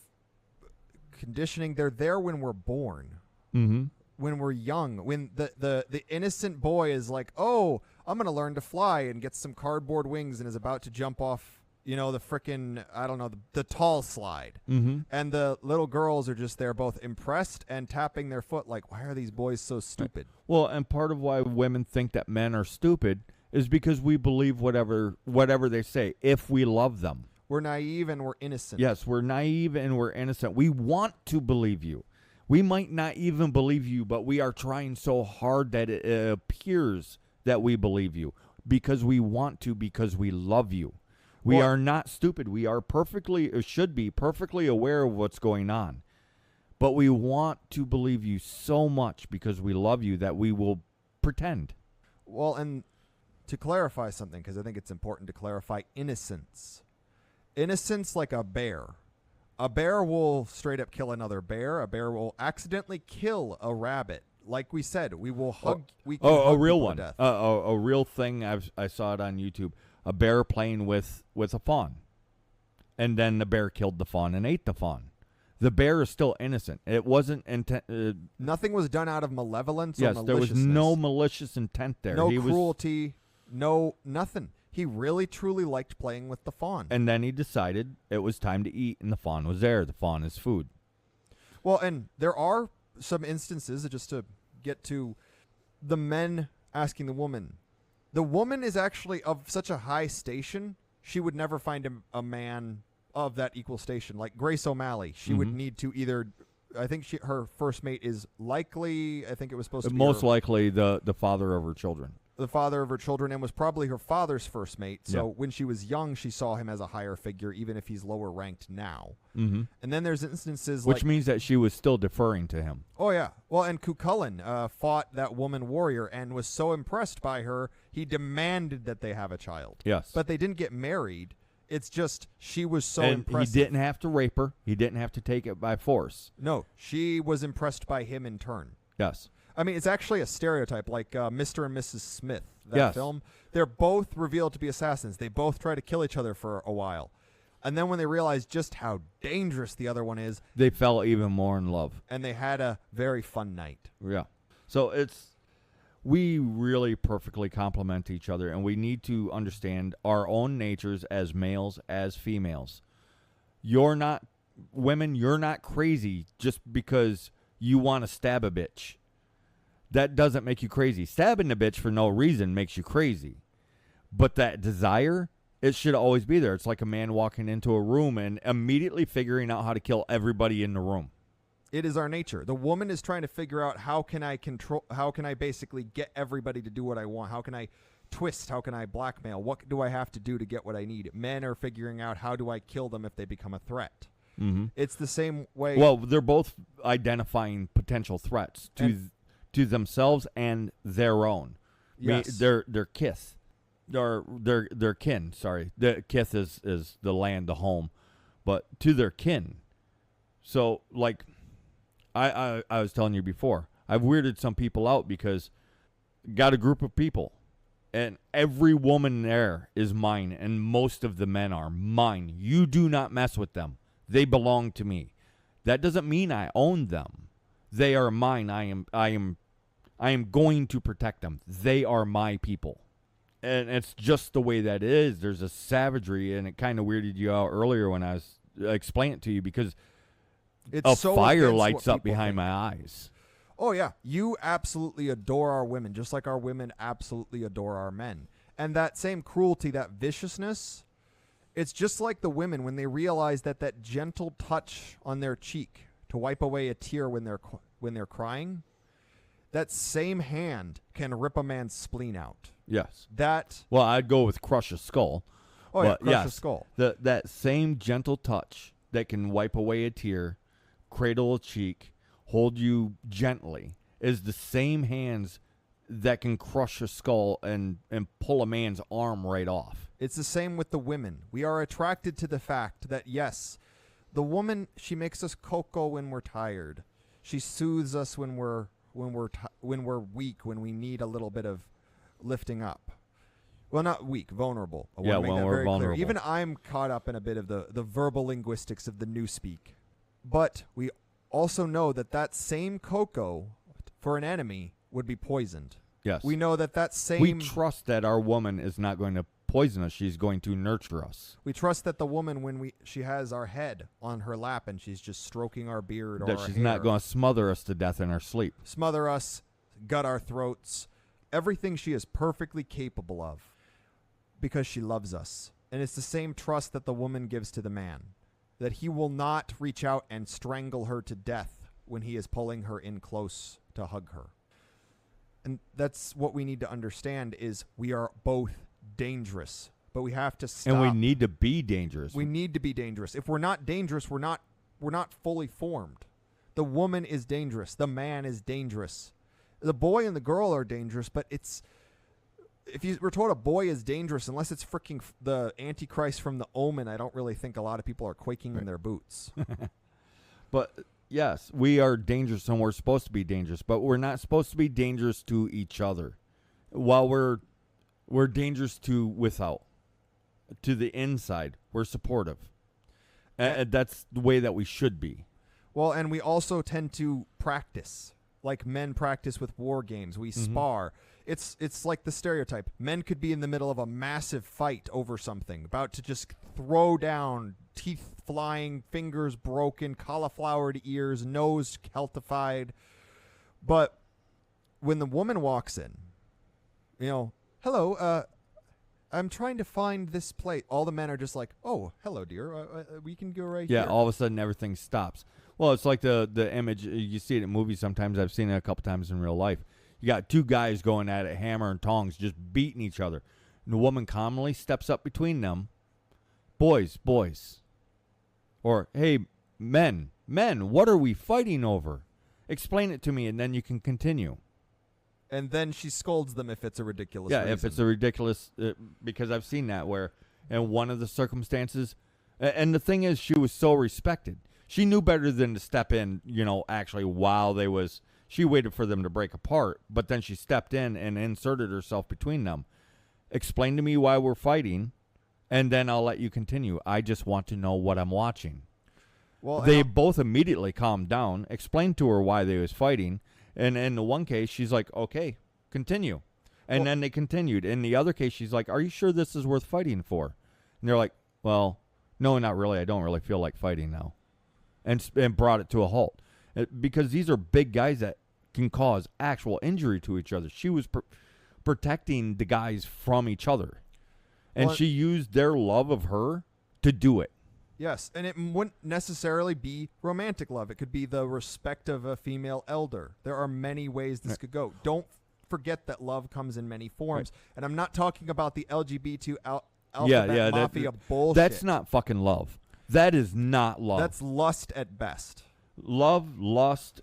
conditioning. They're there when we're born. Mm-hmm. When we're young. When the innocent boy is like, oh, I'm going to learn to fly and get some cardboard wings and is about to jump off, the frickin', I don't know, the tall slide. Mm-hmm. And the little girls are just there both impressed and tapping their foot like, why are these boys so stupid? Well, and part of why women think that men are stupid is because we believe whatever they say if we love them. We're naive and we're innocent. Yes, we're naive and we're innocent. We want to believe you. We might not even believe you, but we are trying so hard that it appears that we believe you because we want to, because we love you. We are not stupid. We are should be perfectly aware of what's going on. But we want to believe you so much because we love you that we will pretend. Well, and to clarify something, because I think it's important to clarify innocence. Innocence like a bear. A bear will straight up kill another bear. A bear will accidentally kill a rabbit. Like we said, we will hug. A real one. A real thing. I saw it on YouTube. A bear playing with a fawn. And then the bear killed the fawn and ate the fawn. The bear is still innocent. It wasn't nothing was done out of malevolence yes, or there was maliciousness. no malicious intent there. No cruelty. No nothing. He really, truly liked playing with the fawn. And then he decided it was time to eat, and the fawn was there. The fawn is food. Well, and there are some instances, just to get to the men asking the woman. The woman is actually of such a high station, she would never find a man of that equal station. Like Grace O'Malley, she would need to either... I think her first mate is likely... I think it was supposed to be... Most likely the father of her children. The father of her children, and was probably her father's first mate. So when she was young, she saw him as a higher figure, even if he's lower ranked now. Mm-hmm. And then there's instances which means that she was still deferring to him. Oh, yeah. Well, and Cuchulainn fought that woman warrior and was so impressed by her, he demanded that they have a child. Yes. But they didn't get married. It's just she was so and impressed. He didn't have to rape her. He didn't have to take it by force. No, she was impressed by him in turn. Yes. I mean, it's actually a stereotype, like Mr. and Mrs. Smith, that film. They're both revealed to be assassins. They both try to kill each other for a while. And then when they realize just how dangerous the other one is... They fell even more in love. And they had a very fun night. Yeah. So we really perfectly complement each other, and we need to understand our own natures as males, as females. Women, you're not crazy just because you want to stab a bitch. That doesn't make you crazy. Stabbing a bitch for no reason makes you crazy. But that desire, it should always be there. It's like a man walking into a room and immediately figuring out how to kill everybody in the room. It is our nature. The woman is trying to figure out how can I basically get everybody to do what I want? How can I twist? How can I blackmail? What do I have to do to get what I need? Men are figuring out how do I kill them if they become a threat. Mm-hmm. It's the same way. Well, they're both identifying potential threats to themselves and their own. Yes. Their kith. Their kin, sorry. The kith is the land, the home. But to their kin. So, like, I was telling you before, I've weirded some people out because got a group of people, and every woman there is mine, and most of the men are mine. You do not mess with them. They belong to me. That doesn't mean I own them. They are mine. I am going to protect them. They are my people. And it's just the way that is. There's a savagery, and it kind of weirded you out earlier when I was explaining it to you because it's a fire lights up behind my eyes. Oh, yeah. You absolutely adore our women, just like our women absolutely adore our men. And that same cruelty, that viciousness, it's just like the women when they realize that gentle touch on their cheek to wipe away a tear when they're crying, that same hand can rip a man's spleen out. Yes. Well, I'd go with crush a skull. Oh, yeah, crush a skull. That same gentle touch that can wipe away a tear, cradle a cheek, hold you gently, is the same hands that can crush a skull and pull a man's arm right off. It's the same with the women. We are attracted to the fact that, yes, the woman, she makes us cocoa when we're tired. She soothes us when we're weak, when we need a little bit of lifting up. Well, not weak, vulnerable. I yeah, want to make when that we're very vulnerable. clear. Even I'm caught up in a bit of the verbal linguistics of the newspeak. But we also know that same cocoa for an enemy would be poisoned. Yes. We know that same... We trust that our woman is not going to poison us. She's going to nurture us. We trust that the woman, when she has our head on her lap and she's just stroking our beard or that our she's hair, not going to smother us to death in our sleep. Smother us, gut our throats. Everything she is perfectly capable of because she loves us. And it's the same trust that the woman gives to the man, that he will not reach out and strangle her to death when he is pulling her in close to hug her. And that's what we need to understand is we are both dangerous, but we have to stop. And we need to be dangerous. We need to be dangerous. If we're not dangerous, we're not fully formed. The woman is dangerous. The man is dangerous. The boy and the girl are dangerous, but it's if you were told a boy is dangerous, unless it's freaking the Antichrist from The Omen, I don't really think a lot of people are quaking in their boots. But yes, we are dangerous and we're supposed to be dangerous, but we're not supposed to be dangerous to each other. While we're dangerous to without. To the inside, we're supportive. And that's the way that we should be. Well, and we also tend to practice. Like men practice with war games. We spar. It's like the stereotype. Men could be in the middle of a massive fight over something, about to just throw down, teeth flying, fingers broken, cauliflowered ears, nose keltified. But when the woman walks in, hello, I'm trying to find this plate. All the men are just like, oh, hello, dear. We can go right here. Yeah, all of a sudden everything stops. Well, it's like the image. You see it in movies sometimes. I've seen it a couple times in real life. You got two guys going at it, hammer and tongs, just beating each other. And the woman calmly steps up between them. Boys. Or, hey, men, what are we fighting over? Explain it to me, and then you can continue. And then she scolds them if it's a ridiculous reason. If it's a ridiculous, because I've seen that where, in one of the circumstances, and the thing is, she was so respected. She knew better than to step in, actually while she waited for them to break apart, but then she stepped in and inserted herself between them. Explain to me why we're fighting, and then I'll let you continue. I just want to know what I'm watching. Well, they both immediately calmed down, explained to her why they was fighting, and in the one case, she's like, okay, continue. And then they continued. In the other case, she's like, are you sure this is worth fighting for? And they're like, well, no, not really. I don't really feel like fighting now. And brought it to a halt. Because these are big guys that can cause actual injury to each other. She was protecting the guys from each other. And she used their love of her to do it. Yes, and it wouldn't necessarily be romantic love. It could be the respect of a female elder. There are many ways this could go. Don't forget that love comes in many forms. Right. And I'm not talking about the LGBT alphabet mafia bullshit. That's not fucking love. That is not love. That's lust at best. Love, lust,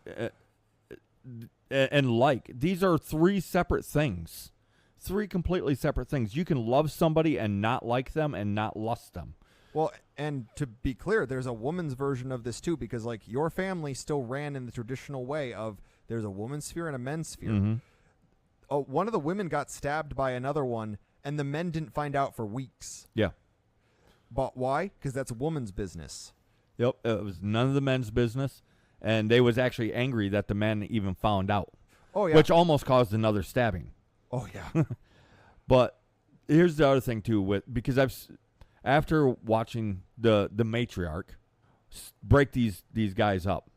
and like. These are three separate things. Three completely separate things. You can love somebody and not like them and not lust them. Well, and to be clear, there's a woman's version of this too, because like your family still ran in the traditional way of there's a woman's sphere and a men's sphere. Mm-hmm. One of the women got stabbed by another one, and the men didn't find out for weeks. Yeah. But why? Because that's a woman's business. Yep, it was none of the men's business, and they was actually angry that the men even found out. Oh, yeah. Which almost caused another stabbing. Oh, yeah. But here's the other thing, too, because after watching the matriarch break these guys up,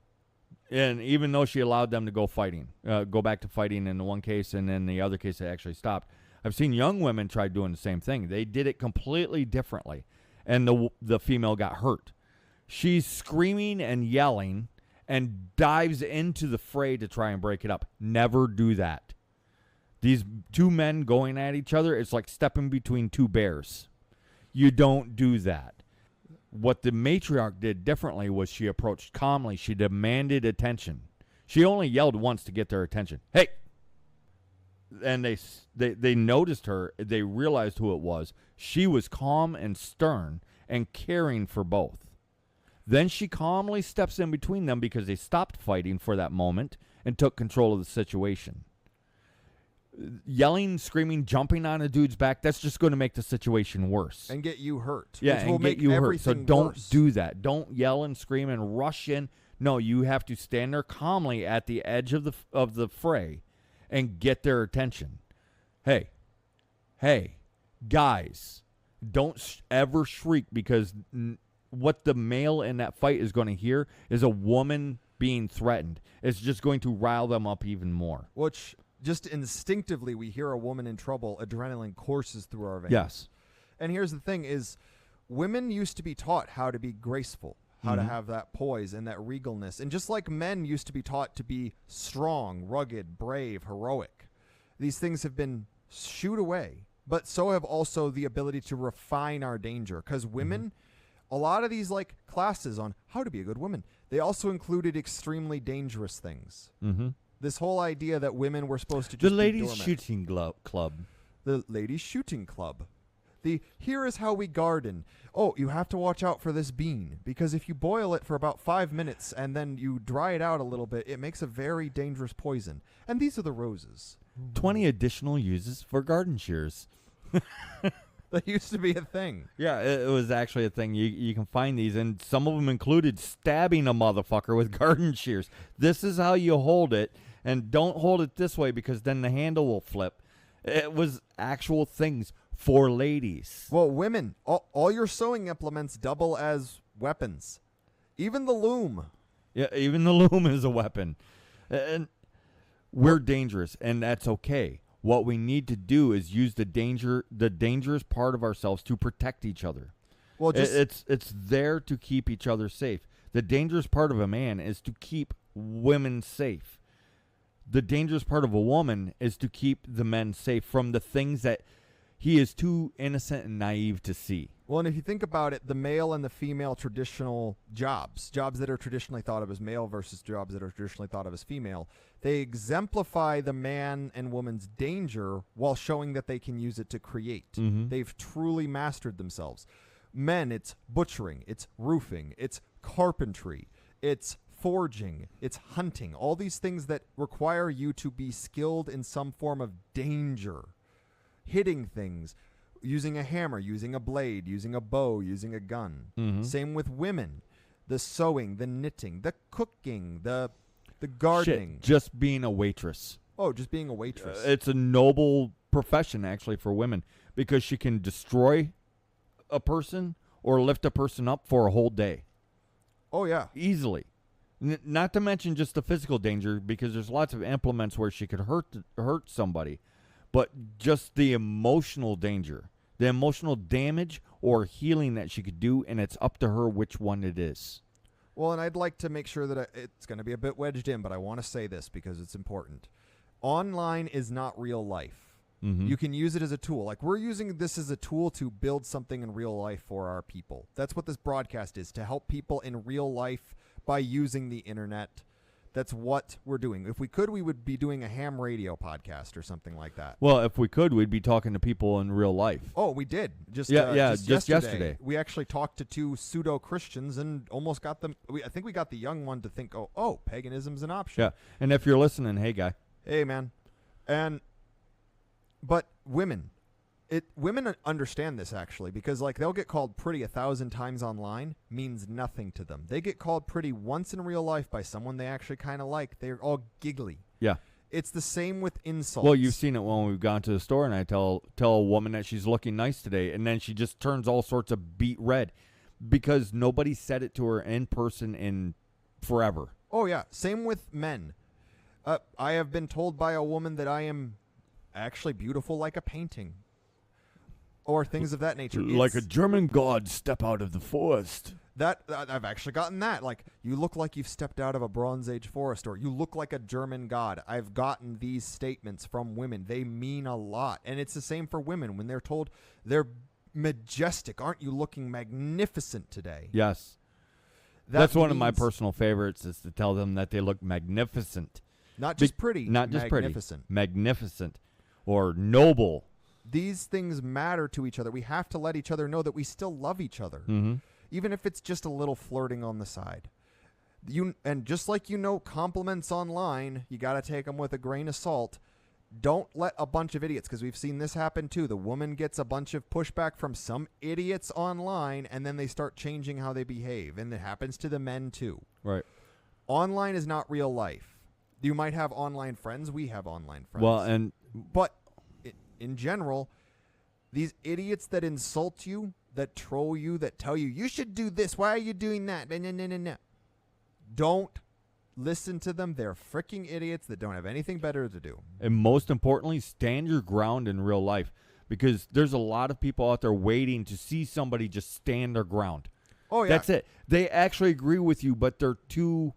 and even though she allowed them to go back to fighting in the one case, and in the other case they actually stopped, I've seen young women try doing the same thing. They did it completely differently, and the female got hurt. She's screaming and yelling and dives into the fray to try and break it up. Never do that. These two men going at each other, it's like stepping between two bears. You don't do that. What the matriarch did differently was she approached calmly. She demanded attention. She only yelled once to get their attention. Hey! And they noticed her. They realized who it was. She was calm and stern and caring for both. Then she calmly steps in between them because they stopped fighting for that moment and took control of the situation. Yelling, screaming, jumping on a dude's back, that's just going to make the situation worse. And get you hurt. Yeah, which will and make get you hurt. So don't worse. do that. Don't yell and scream and rush in. No, you have to stand there calmly at the edge of the fray and get their attention. Hey, guys, don't ever shriek, because what the male in that fight is going to hear is a woman being threatened. It's just going to rile them up even more. Which, just instinctively, we hear a woman in trouble, adrenaline courses through our veins. Yes. And here's the thing is women used to be taught how to be graceful, how to have that poise and that regalness. And just like men used to be taught to be strong, rugged, brave, heroic, these things have been shooed away. But so have also the ability to refine our danger. Because women, a lot of these like classes on how to be a good woman, they also included extremely dangerous things. Mm-hmm. This whole idea that women were supposed to just the be ladies doormat. shooting club. The ladies shooting club. The here is how we garden. Oh, you have to watch out for this bean because if you boil it for about 5 minutes and then you dry it out a little bit, it makes a very dangerous poison. And these are the roses. 20 additional uses for garden shears. That used to be a thing. Yeah, it was actually a thing. You can find these, and some of them included stabbing a motherfucker with garden shears. This is how you hold it, and don't hold it this way because then the handle will flip. It was actual things for ladies. Well, women, all your sewing implements double as weapons. Even the loom. Yeah, even the loom is a weapon. And we're dangerous, and that's okay. What we need to do is use the dangerous part of ourselves to protect each other. Well, it's there to keep each other safe. The dangerous part of a man is to keep women safe. The dangerous part of a woman is to keep the men safe from the things that he is too innocent and naive to see. Well, and if you think about it, the male and the female traditional jobs that are traditionally thought of as male versus jobs that are traditionally thought of as female, they exemplify the man and woman's danger while showing that they can use it to create. Mm-hmm. They've truly mastered themselves. Men, it's butchering, it's roofing, it's carpentry, it's forging, it's hunting. All these things that require you to be skilled in some form of danger. Hitting things, using a hammer, using a blade, using a bow, using a gun. Mm-hmm. Same with women. The sewing, the knitting, the cooking, the gardening. Shit, just being a waitress. Oh, just being a waitress. It's a noble profession, actually, for women because she can destroy a person or lift a person up for a whole day. Oh, yeah. Easily. Not to mention just the physical danger because there's lots of implements where she could hurt somebody. But just the emotional danger, the emotional damage or healing that she could do, and it's up to her which one it is. Well, and I'd like to make sure that it's going to be a bit wedged in, but I want to say this because it's important. Online is not real life. Mm-hmm. You can use it as a tool. Like we're using this as a tool to build something in real life for our people. That's what this broadcast is, to help people in real life by using the internet. That's what we're doing. If we could, we would be doing a ham radio podcast or something like that. Well, if we could, we'd be talking to people in real life. Oh, we did. Just yesterday. We actually talked to 2 pseudo-Christians and almost got them. I think we got the young one to think, oh, paganism's an option. Yeah, and if you're listening, hey, guy. Hey, man. But women understand this actually because like they'll get called pretty 1,000 times online means nothing to them. They get called pretty once in real life by someone they actually kind of like. They're all giggly. Yeah. It's the same with insults. Well, you've seen it when we've gone to the store and I tell a woman that she's looking nice today and then she just turns all sorts of beet red because nobody said it to her in person in forever. Oh, yeah. Same with men. I have been told by a woman that I am actually beautiful like a painting. Or things of that nature. Like a German god step out of the forest. That I've actually gotten that. Like, you look like you've stepped out of a Bronze Age forest, or you look like a German god. I've gotten these statements from women. They mean a lot. And it's the same for women. When they're told they're majestic, aren't you looking magnificent today? Yes. That's one of my personal favorites is to tell them that they look magnificent. Not just pretty. Not just magnificent. Pretty. Magnificent. Or noble. These things matter to each other. We have to let each other know that we still love each other. Mm-hmm. Even if it's just a little flirting on the side. And just like compliments online, you got to take them with a grain of salt. Don't let a bunch of idiots, because we've seen this happen too. The woman gets a bunch of pushback from some idiots online, and then they start changing how they behave. And it happens to the men too. Right. Online is not real life. You might have online friends. We have online friends. Well, but in general, these idiots that insult you, that troll you, that tell you should do this, why are you doing that? No. Don't listen to them. They're freaking idiots that don't have anything better to do. And most importantly, stand your ground in real life. because there's a lot of people out there waiting to see somebody just stand their ground. Oh yeah, that's it. They actually agree with you, but they're too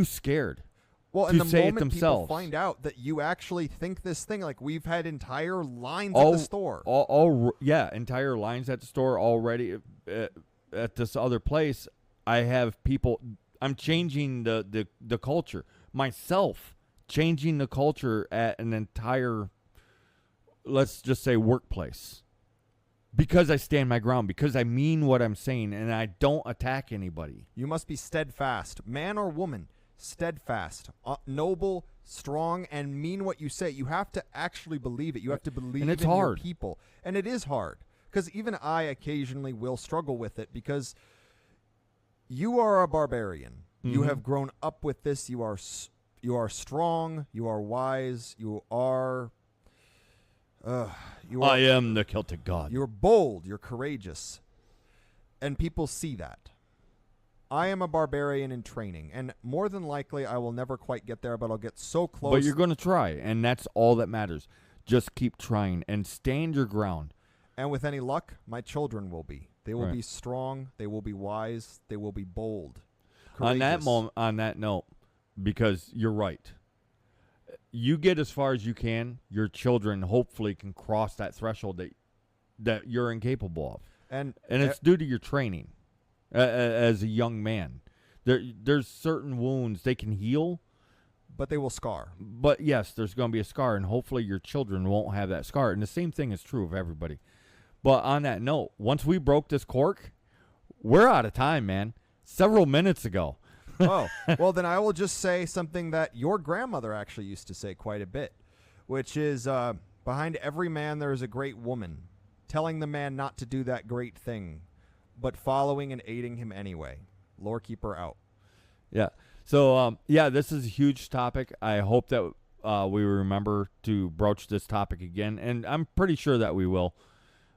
scared. Well, to and the say moment it themselves. people find out that you actually think this thing, like we've had entire lines at the store. Entire lines at the store already. At this other place, I have people. I'm changing the culture myself, changing the culture at an entire, let's just say, workplace, because I stand my ground, because I mean what I'm saying, and I don't attack anybody. You must be steadfast, man or woman. Steadfast, noble, strong, and mean what you say. You have to actually believe it. You have to believe and it's in hard. your people. And it is hard, because even I occasionally will struggle with it, because you are a barbarian. You have grown up with this. You are strong. You are wise. I am the Celtic god. You're bold. You're courageous. And people see that. I am a barbarian in training, and more than likely I will never quite get there, but I'll get so close. But you're going to try, and that's all that matters. Just keep trying and stand your ground. And with any luck, my children will be. They will be strong. They will be wise. They will be bold. Courageous. On that note, because you're right. You get as far as you can. Your children hopefully can cross that threshold that you're incapable of. And it's due to your training. As a young man, there's certain wounds they can heal, but they will scar. But yes, there's going to be a scar, and hopefully your children won't have that scar. And the same thing is true of everybody. But on that note, once we broke this cork, we're out of time, man. Several minutes ago. Oh, well, then I will just say something that your grandmother actually used to say quite a bit, which is behind every man there is a great woman, telling the man not to do that great thing, but following and aiding him anyway. Lorekeeper out. Yeah. So, this is a huge topic. I hope that we remember to broach this topic again, and I'm pretty sure that we will.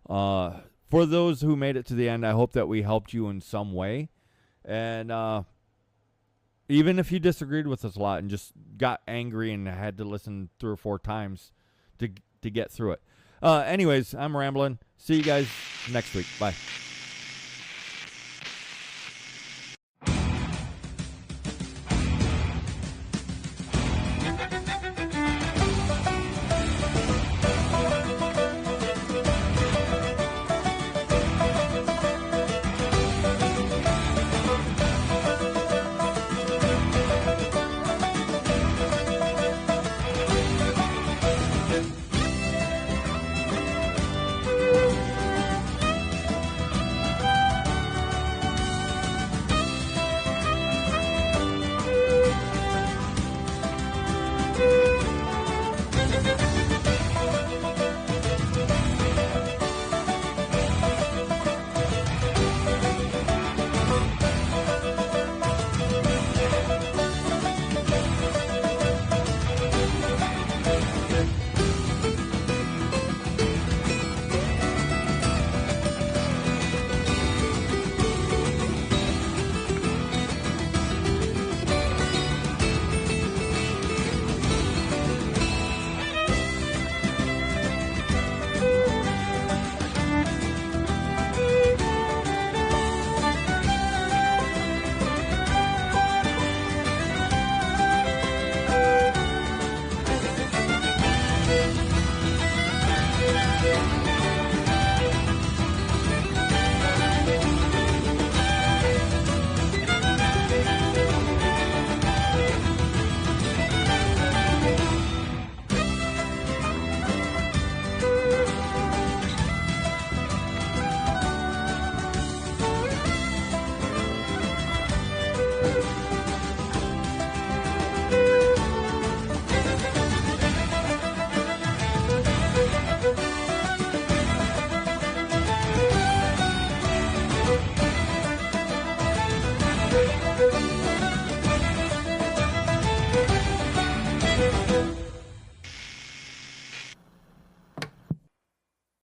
For those who made it to the end, I hope that we helped you in some way. And even if you disagreed with us a lot and just got angry and had to listen 3 or 4 times to get through it. Anyways, I'm rambling. See you guys next week. Bye.